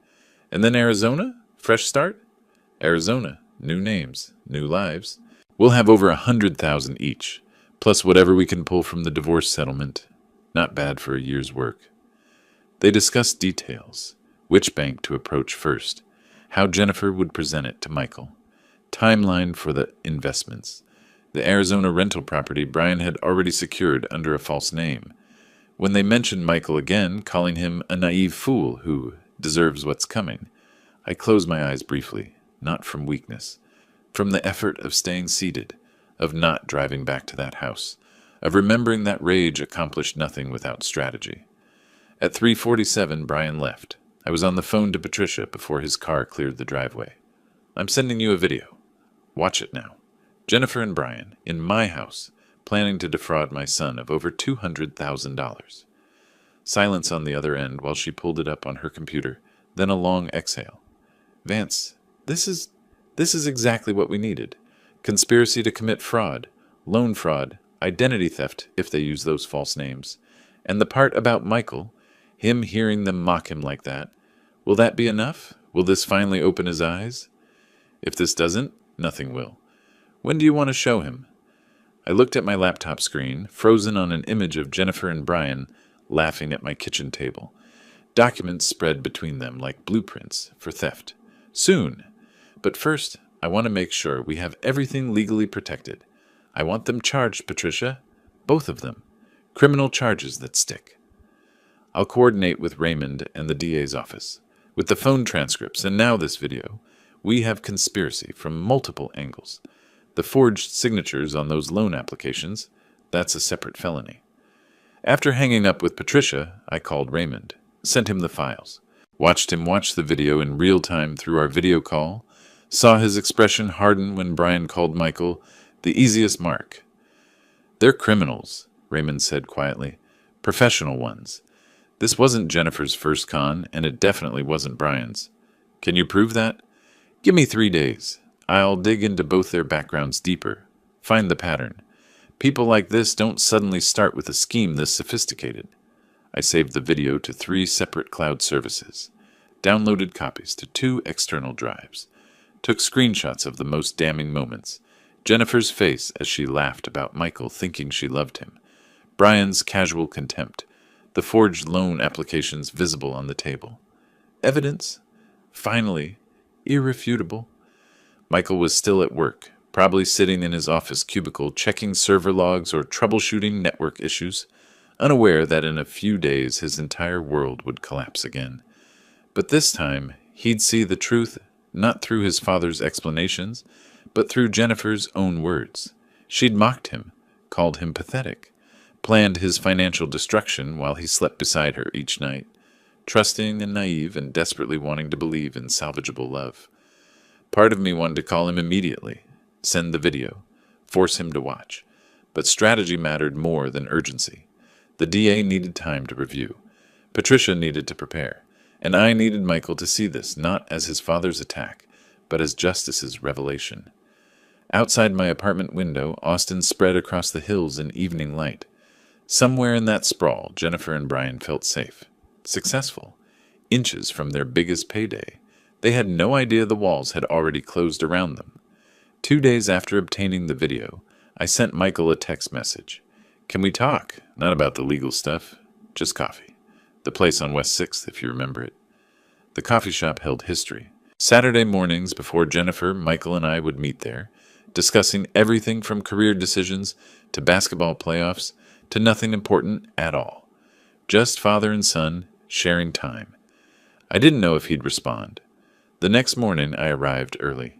And then Arizona? Fresh start? Arizona, new names, new lives. We'll have over 100,000 each, plus whatever we can pull from the divorce settlement. Not bad for a year's work. They discussed details, which bank to approach first, how Jennifer would present it to Michael, timeline for the investments. The Arizona rental property Brian had already secured under a false name. When they mentioned Michael again, calling him a naive fool who deserves what's coming, I closed my eyes briefly, not from weakness, from the effort of staying seated, of not driving back to that house, of remembering that rage accomplished nothing without strategy. At 3:47, Brian left. I was on the phone to Patricia before his car cleared the driveway. I'm sending you a video. Watch it now. Jennifer and Brian, in my house, planning to defraud my son of over $200,000. Silence on the other end while she pulled it up on her computer, then a long exhale. Vance, this is exactly what we needed. Conspiracy to commit fraud, loan fraud, identity theft if they use those false names. And the part about Michael, him hearing them mock him like that, will that be enough? Will this finally open his eyes? If this doesn't, nothing will. When do you want to show him? I looked at my laptop screen, frozen on an image of Jennifer and Brian laughing at my kitchen table. Documents spread between them like blueprints for theft. Soon. But first, I want to make sure we have everything legally protected. I want them charged, Patricia. Both of them. Criminal charges that stick. I'll coordinate with Raymond and the DA's office. With the phone transcripts and now this video, we have conspiracy from multiple angles. The forged signatures on those loan applications, that's a separate felony. After hanging up with Patricia, I called Raymond, sent him the files, watched him watch the video in real time through our video call, saw his expression harden when Brian called Michael the easiest mark. They're criminals, Raymond said quietly. Professional ones. This wasn't Jennifer's first con, and it definitely wasn't Brian's. Can you prove that? Give me 3 days. I'll dig into both their backgrounds deeper, find the pattern. People like this don't suddenly start with a scheme this sophisticated. I saved the video to 3 separate cloud services, downloaded copies to 2 external drives, took screenshots of the most damning moments, Jennifer's face as she laughed about Michael thinking she loved him, Brian's casual contempt, the forged loan applications visible on the table. Evidence? Finally, irrefutable. Michael was still at work, probably sitting in his office cubicle checking server logs or troubleshooting network issues, unaware that in a few days his entire world would collapse again. But this time, he'd see the truth not through his father's explanations, but through Jennifer's own words. She'd mocked him, called him pathetic, planned his financial destruction while he slept beside her each night, trusting and naive and desperately wanting to believe in salvageable love. Part of me wanted to call him immediately, send the video, force him to watch. But strategy mattered more than urgency. The DA needed time to review. Patricia needed to prepare. And I needed Michael to see this not as his father's attack, but as justice's revelation. Outside my apartment window, Austin spread across the hills in evening light. Somewhere in that sprawl, Jennifer and Brian felt safe, successful, inches from their biggest payday. They had no idea the walls had already closed around them. 2 days after obtaining the video, I sent Michael a text message. Can we talk? Not about the legal stuff, just coffee. The place on West 6th, if you remember it. The coffee shop held history. Saturday mornings before Jennifer, Michael, and I would meet there, discussing everything from career decisions to basketball playoffs to nothing important at all. Just father and son sharing time. I didn't know if he'd respond. The next morning I arrived early.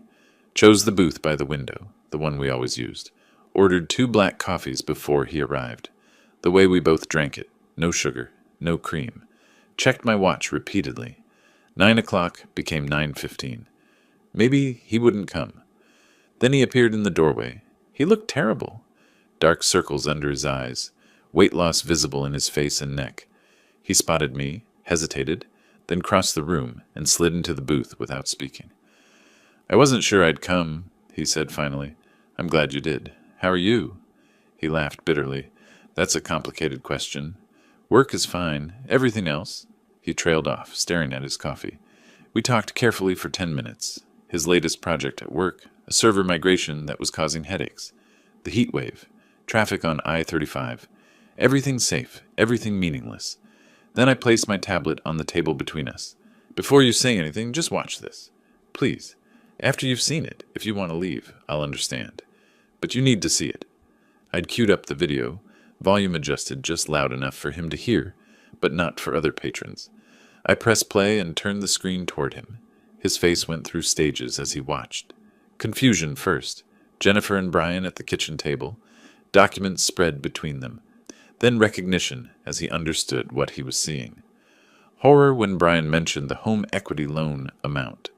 Chose the booth by the window, the one we always used. Ordered 2 black coffees before he arrived. The way we both drank it. No sugar, no cream. Checked my watch repeatedly. 9 o'clock became 9:15. Maybe he wouldn't come. Then he appeared in the doorway. He looked terrible. Dark circles under his eyes, weight loss visible in his face and neck. He spotted me, hesitated, then crossed the room and slid into the booth without speaking. I wasn't sure I'd come, he said finally. I'm glad you did. How are you? He laughed bitterly. That's a complicated question. Work is fine. Everything else? He trailed off, staring at his coffee. We talked carefully for 10 minutes. His latest project at work, a server migration that was causing headaches. The heat wave, traffic on I-35. Everything safe, everything meaningless. Then I placed my tablet on the table between us. Before you say anything, just watch this. Please. After you've seen it, if you want to leave, I'll understand. But you need to see it. I'd queued up the video, volume adjusted just loud enough for him to hear, but not for other patrons. I pressed play and turned the screen toward him. His face went through stages as he watched. Confusion first. Jennifer and Brian at the kitchen table. Documents spread between them. Then recognition as he understood what he was seeing. Horror when Brian mentioned the home equity loan amount.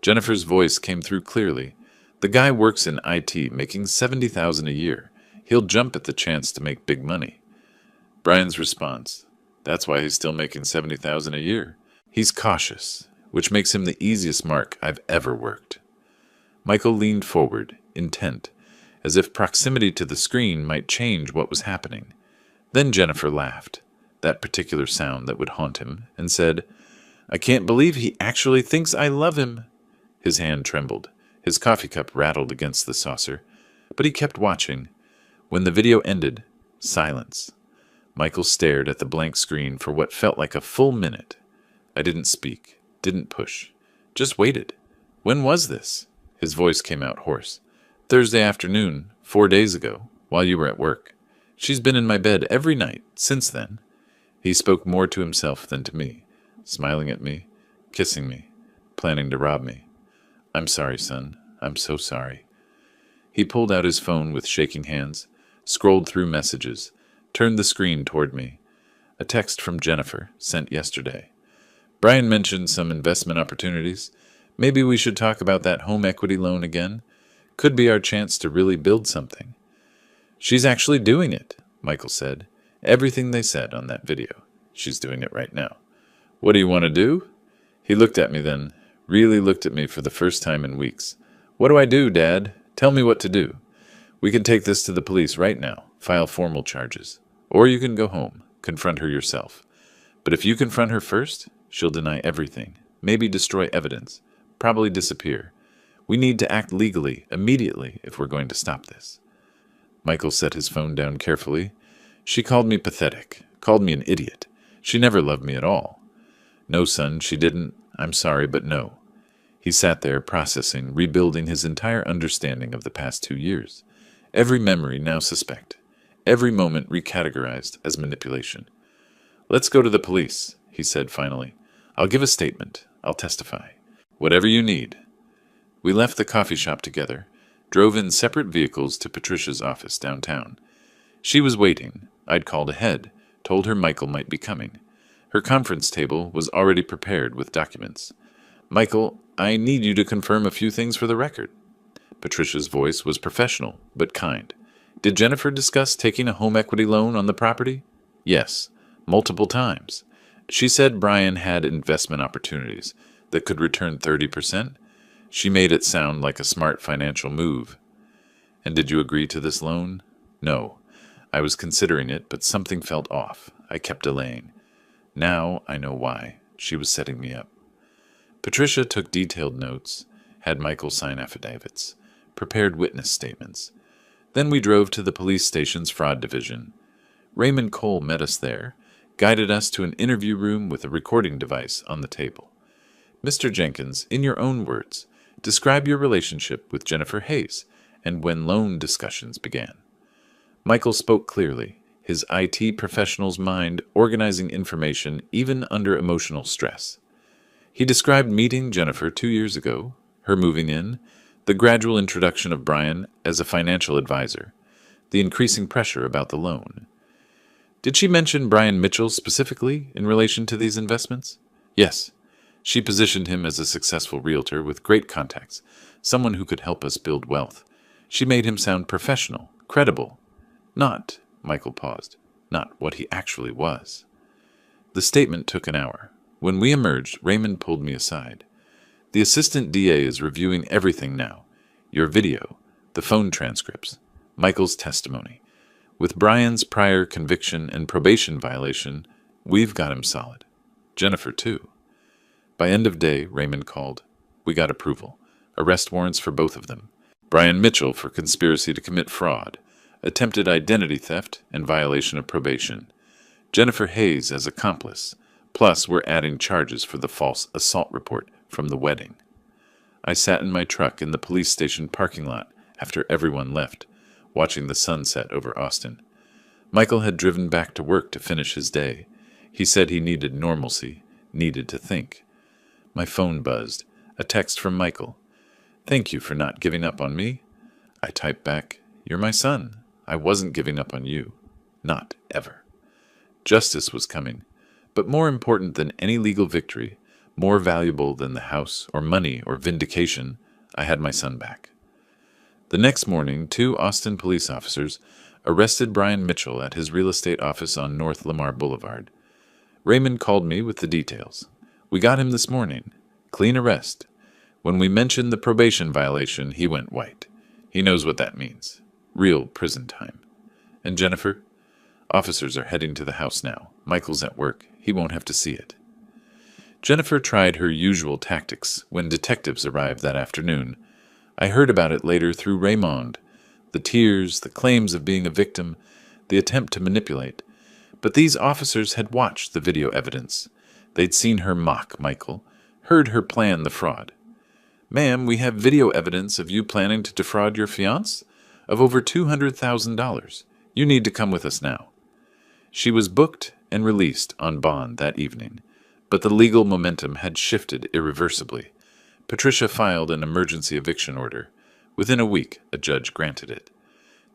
Jennifer's voice came through clearly. The guy works in IT, making $70,000 a year. He'll jump at the chance to make big money. Brian's response. That's why he's still making $70,000 a year. He's cautious, which makes him the easiest mark I've ever worked. Michael leaned forward, intent, as if proximity to the screen might change what was happening. Then Jennifer laughed, that particular sound that would haunt him, and said, I can't believe he actually thinks I love him. His hand trembled. His coffee cup rattled against the saucer, but he kept watching. When the video ended, silence. Michael stared at the blank screen for what felt like a full minute. I didn't speak, didn't push, just waited. When was this? His voice came out hoarse. Thursday afternoon, 4 days ago, while you were at work. She's been in my bed every night since then. He spoke more to himself than to me, smiling at me, kissing me, planning to rob me. I'm sorry, son. I'm so sorry. He pulled out his phone with shaking hands, scrolled through messages, turned the screen toward me. A text from Jennifer, sent yesterday. Brian mentioned some investment opportunities. Maybe we should talk about that home equity loan again. Could be our chance to really build something. She's actually doing it, Michael said. Everything they said on that video. She's doing it right now. What do you want to do? He looked at me then, really looked at me for the first time in weeks. What do I do, Dad? Tell me what to do. We can take this to the police right now, file formal charges. Or you can go home, confront her yourself. But if you confront her first, she'll deny everything, maybe destroy evidence, probably disappear. We need to act legally, immediately, if we're going to stop this. Michael set his phone down carefully. She called me pathetic, called me an idiot. She never loved me at all. No, son, she didn't. I'm sorry, but no. He sat there, processing, rebuilding his entire understanding of the past 2 years. Every memory now suspect. Every moment recategorized as manipulation. Let's go to the police, he said finally. I'll give a statement. I'll testify. Whatever you need. We left the coffee shop together, drove in separate vehicles to Patricia's office downtown. She was waiting. I'd called ahead, told her Michael might be coming. Her conference table was already prepared with documents. Michael, I need you to confirm a few things for the record. Patricia's voice was professional, but kind. Did Jennifer discuss taking a home equity loan on the property? Yes, multiple times. She said Brian had investment opportunities that could return 30%. She made it sound like a smart financial move. And did you agree to this loan? No. I was considering it, but something felt off. I kept delaying. Now I know why. She was setting me up. Patricia took detailed notes, had Michael sign affidavits, prepared witness statements. Then we drove to the police station's fraud division. Raymond Cole met us there, guided us to an interview room with a recording device on the table. Mr. Jenkins, in your own words, describe your relationship with Jennifer Hayes and when loan discussions began. Michael spoke clearly, his IT professional's mind organizing information even under emotional stress. He described meeting Jennifer 2 years ago, her moving in, the gradual introduction of Brian as a financial advisor, the increasing pressure about the loan. Did she mention Brian Mitchell specifically in relation to these investments? Yes. She positioned him as a successful realtor with great contacts, someone who could help us build wealth. She made him sound professional, credible. Not, Michael paused, not what he actually was. The statement took an hour. When we emerged, Raymond pulled me aside. The assistant DA is reviewing everything now. Your video, the phone transcripts, Michael's testimony. With Brian's prior conviction and probation violation, we've got him solid. Jennifer, too. By end of day, Raymond called. We got approval. Arrest warrants for both of them. Brian Mitchell for conspiracy to commit fraud, attempted identity theft, and violation of probation. Jennifer Hayes as accomplice. Plus, we're adding charges for the false assault report from the wedding. I sat in my truck in the police station parking lot after everyone left, watching the sunset over Austin. Michael had driven back to work to finish his day. He said he needed normalcy, needed to think. My phone buzzed. A text from Michael. Thank you for not giving up on me. I typed back, You're my son. I wasn't giving up on you. Not ever. Justice was coming. But more important than any legal victory, more valuable than the house or money or vindication, I had my son back. The next morning, 2 Austin police officers arrested Brian Mitchell at his real estate office on North Lamar Boulevard. Raymond called me with the details. We got him this morning. Clean arrest. When we mentioned the probation violation, he went white. He knows what that means. Real prison time. And Jennifer? Officers are heading to the house now. Michael's at work. He won't have to see it. Jennifer tried her usual tactics when detectives arrived that afternoon. I heard about it later through Raymond. The tears, the claims of being a victim, the attempt to manipulate. But these officers had watched the video evidence. They'd seen her mock Michael, heard her plan the fraud. Ma'am, we have video evidence of you planning to defraud your fiancé of over $200,000. You need to come with us now. She was booked and released on bond that evening, but the legal momentum had shifted irreversibly. Patricia filed an emergency eviction order. Within a week, a judge granted it.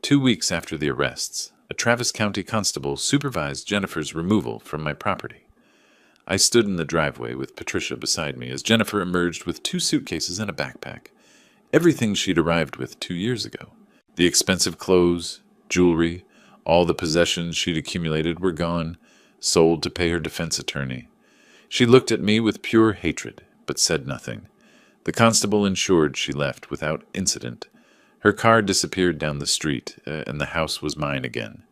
2 weeks after the arrests, a Travis County constable supervised Jennifer's removal from my property. I stood in the driveway with Patricia beside me as Jennifer emerged with 2 suitcases and a backpack. Everything she'd arrived with 2 years ago. The expensive clothes, jewelry, all the possessions she'd accumulated were gone, sold to pay her defense attorney. She looked at me with pure hatred, but said nothing. The constable ensured she left without incident. Her car disappeared down the street, and the house was mine again.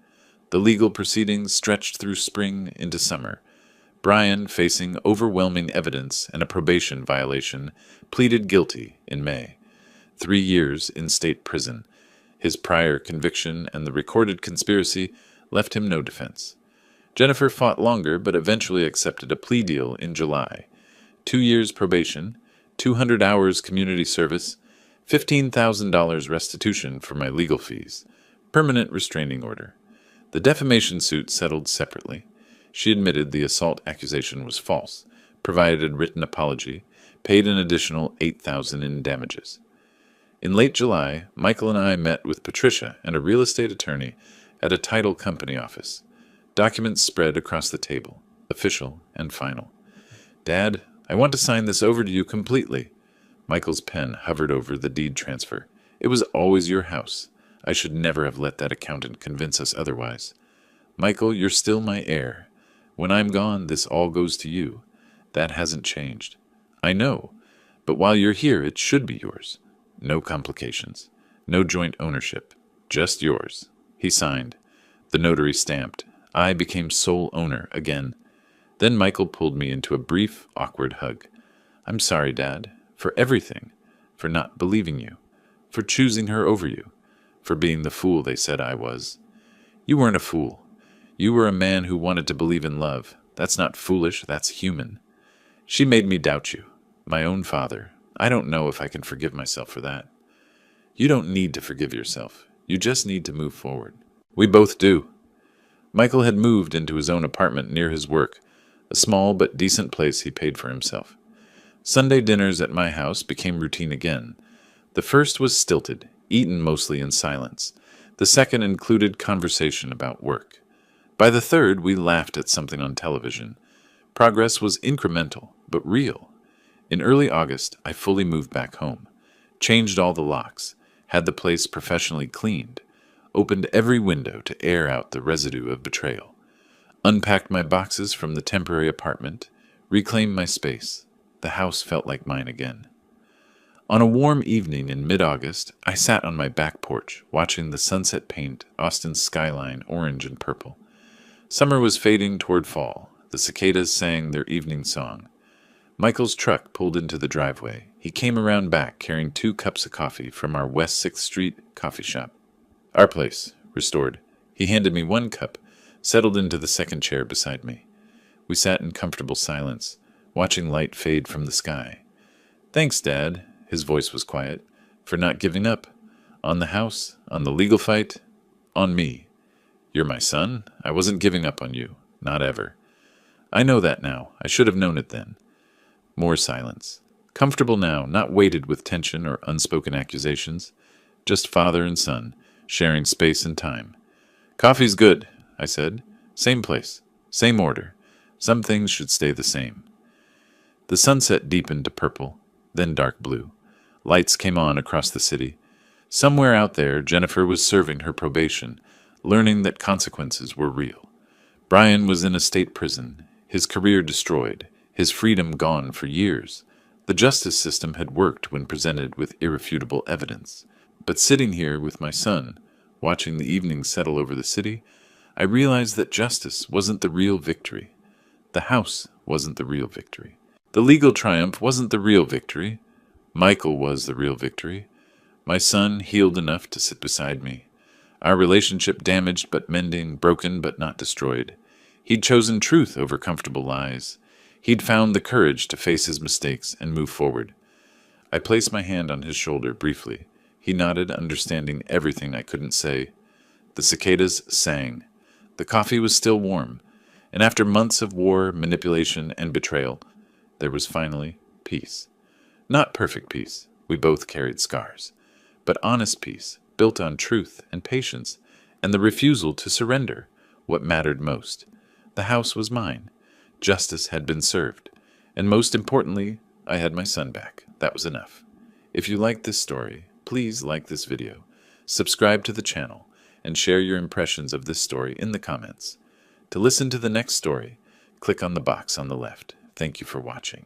The legal proceedings stretched through spring into summer. Brian, facing overwhelming evidence and a probation violation, pleaded guilty in May. 3 years in state prison. His prior conviction and the recorded conspiracy left him no defense. Jennifer fought longer but eventually accepted a plea deal in July. 2 years probation, 200 hours community service, $15,000 restitution for my legal fees, permanent restraining order. The defamation suit settled separately. She admitted the assault accusation was false, provided a written apology, paid an additional $8,000 in damages. In late July, Michael and I met with Patricia and a real estate attorney at a title company office. Documents spread across the table, official and final. Dad, I want to sign this over to you completely. Michael's pen hovered over the deed transfer. It was always your house. I should never have let that accountant convince us otherwise. Michael, you're still my heir. When I'm gone, this all goes to you. That hasn't changed. I know, but while you're here, it should be yours. No complications. No joint ownership. Just yours. He signed. The notary stamped. I became sole owner again. Then Michael pulled me into a brief, awkward hug. I'm sorry, Dad, for everything, for not believing you, for choosing her over you, for being the fool they said I was. You weren't a fool. You were a man who wanted to believe in love. That's not foolish, that's human. She made me doubt you, my own father. I don't know if I can forgive myself for that. You don't need to forgive yourself. You just need to move forward. We both do. Michael had moved into his own apartment near his work, a small but decent place he paid for himself. Sunday dinners at my house became routine again. The first was stilted, eaten mostly in silence. The second included conversation about work. By the third, we laughed at something on television. Progress was incremental, but real. In early August, I fully moved back home, changed all the locks, had the place professionally cleaned, opened every window to air out the residue of betrayal, unpacked my boxes from the temporary apartment, reclaimed my space. The house felt like mine again. On a warm evening in mid-August, I sat on my back porch, watching the sunset paint Austin's skyline orange and purple. Summer was fading toward fall. The cicadas sang their evening song. Michael's truck pulled into the driveway. He came around back carrying 2 cups of coffee from our West 6th Street coffee shop. Our place, restored. He handed me 1 cup, settled into the second chair beside me. We sat in comfortable silence, watching light fade from the sky. Thanks, Dad, his voice was quiet, for not giving up. On the house, on the legal fight, on me. You're my son. I wasn't giving up on you. Not ever. I know that now. I should have known it then. More silence. Comfortable now, not weighted with tension or unspoken accusations. Just father and son, sharing space and time. Coffee's good, I said. Same place. Same order. Some things should stay the same. The sunset deepened to purple, then dark blue. Lights came on across the city. Somewhere out there, Jennifer was serving her probation, learning that consequences were real. Brian was in a state prison, his career destroyed, his freedom gone for years. The justice system had worked when presented with irrefutable evidence. But sitting here with my son, watching the evening settle over the city, I realized that justice wasn't the real victory. The house wasn't the real victory. The legal triumph wasn't the real victory. Michael was the real victory. My son healed enough to sit beside me. Our relationship damaged but mending, broken but not destroyed. He'd chosen truth over comfortable lies. He'd found the courage to face his mistakes and move forward. I placed my hand on his shoulder briefly. He nodded, understanding everything I couldn't say. The cicadas sang. The coffee was still warm, and after months of war, manipulation, and betrayal, there was finally peace. Not perfect peace. We both carried scars. But honest peace, built on truth and patience, and the refusal to surrender what mattered most. The house was mine. Justice had been served. And most importantly, I had my son back. That was enough. If you liked this story, please like this video, subscribe to the channel, and share your impressions of this story in the comments. To listen to the next story, click on the box on the left. Thank you for watching.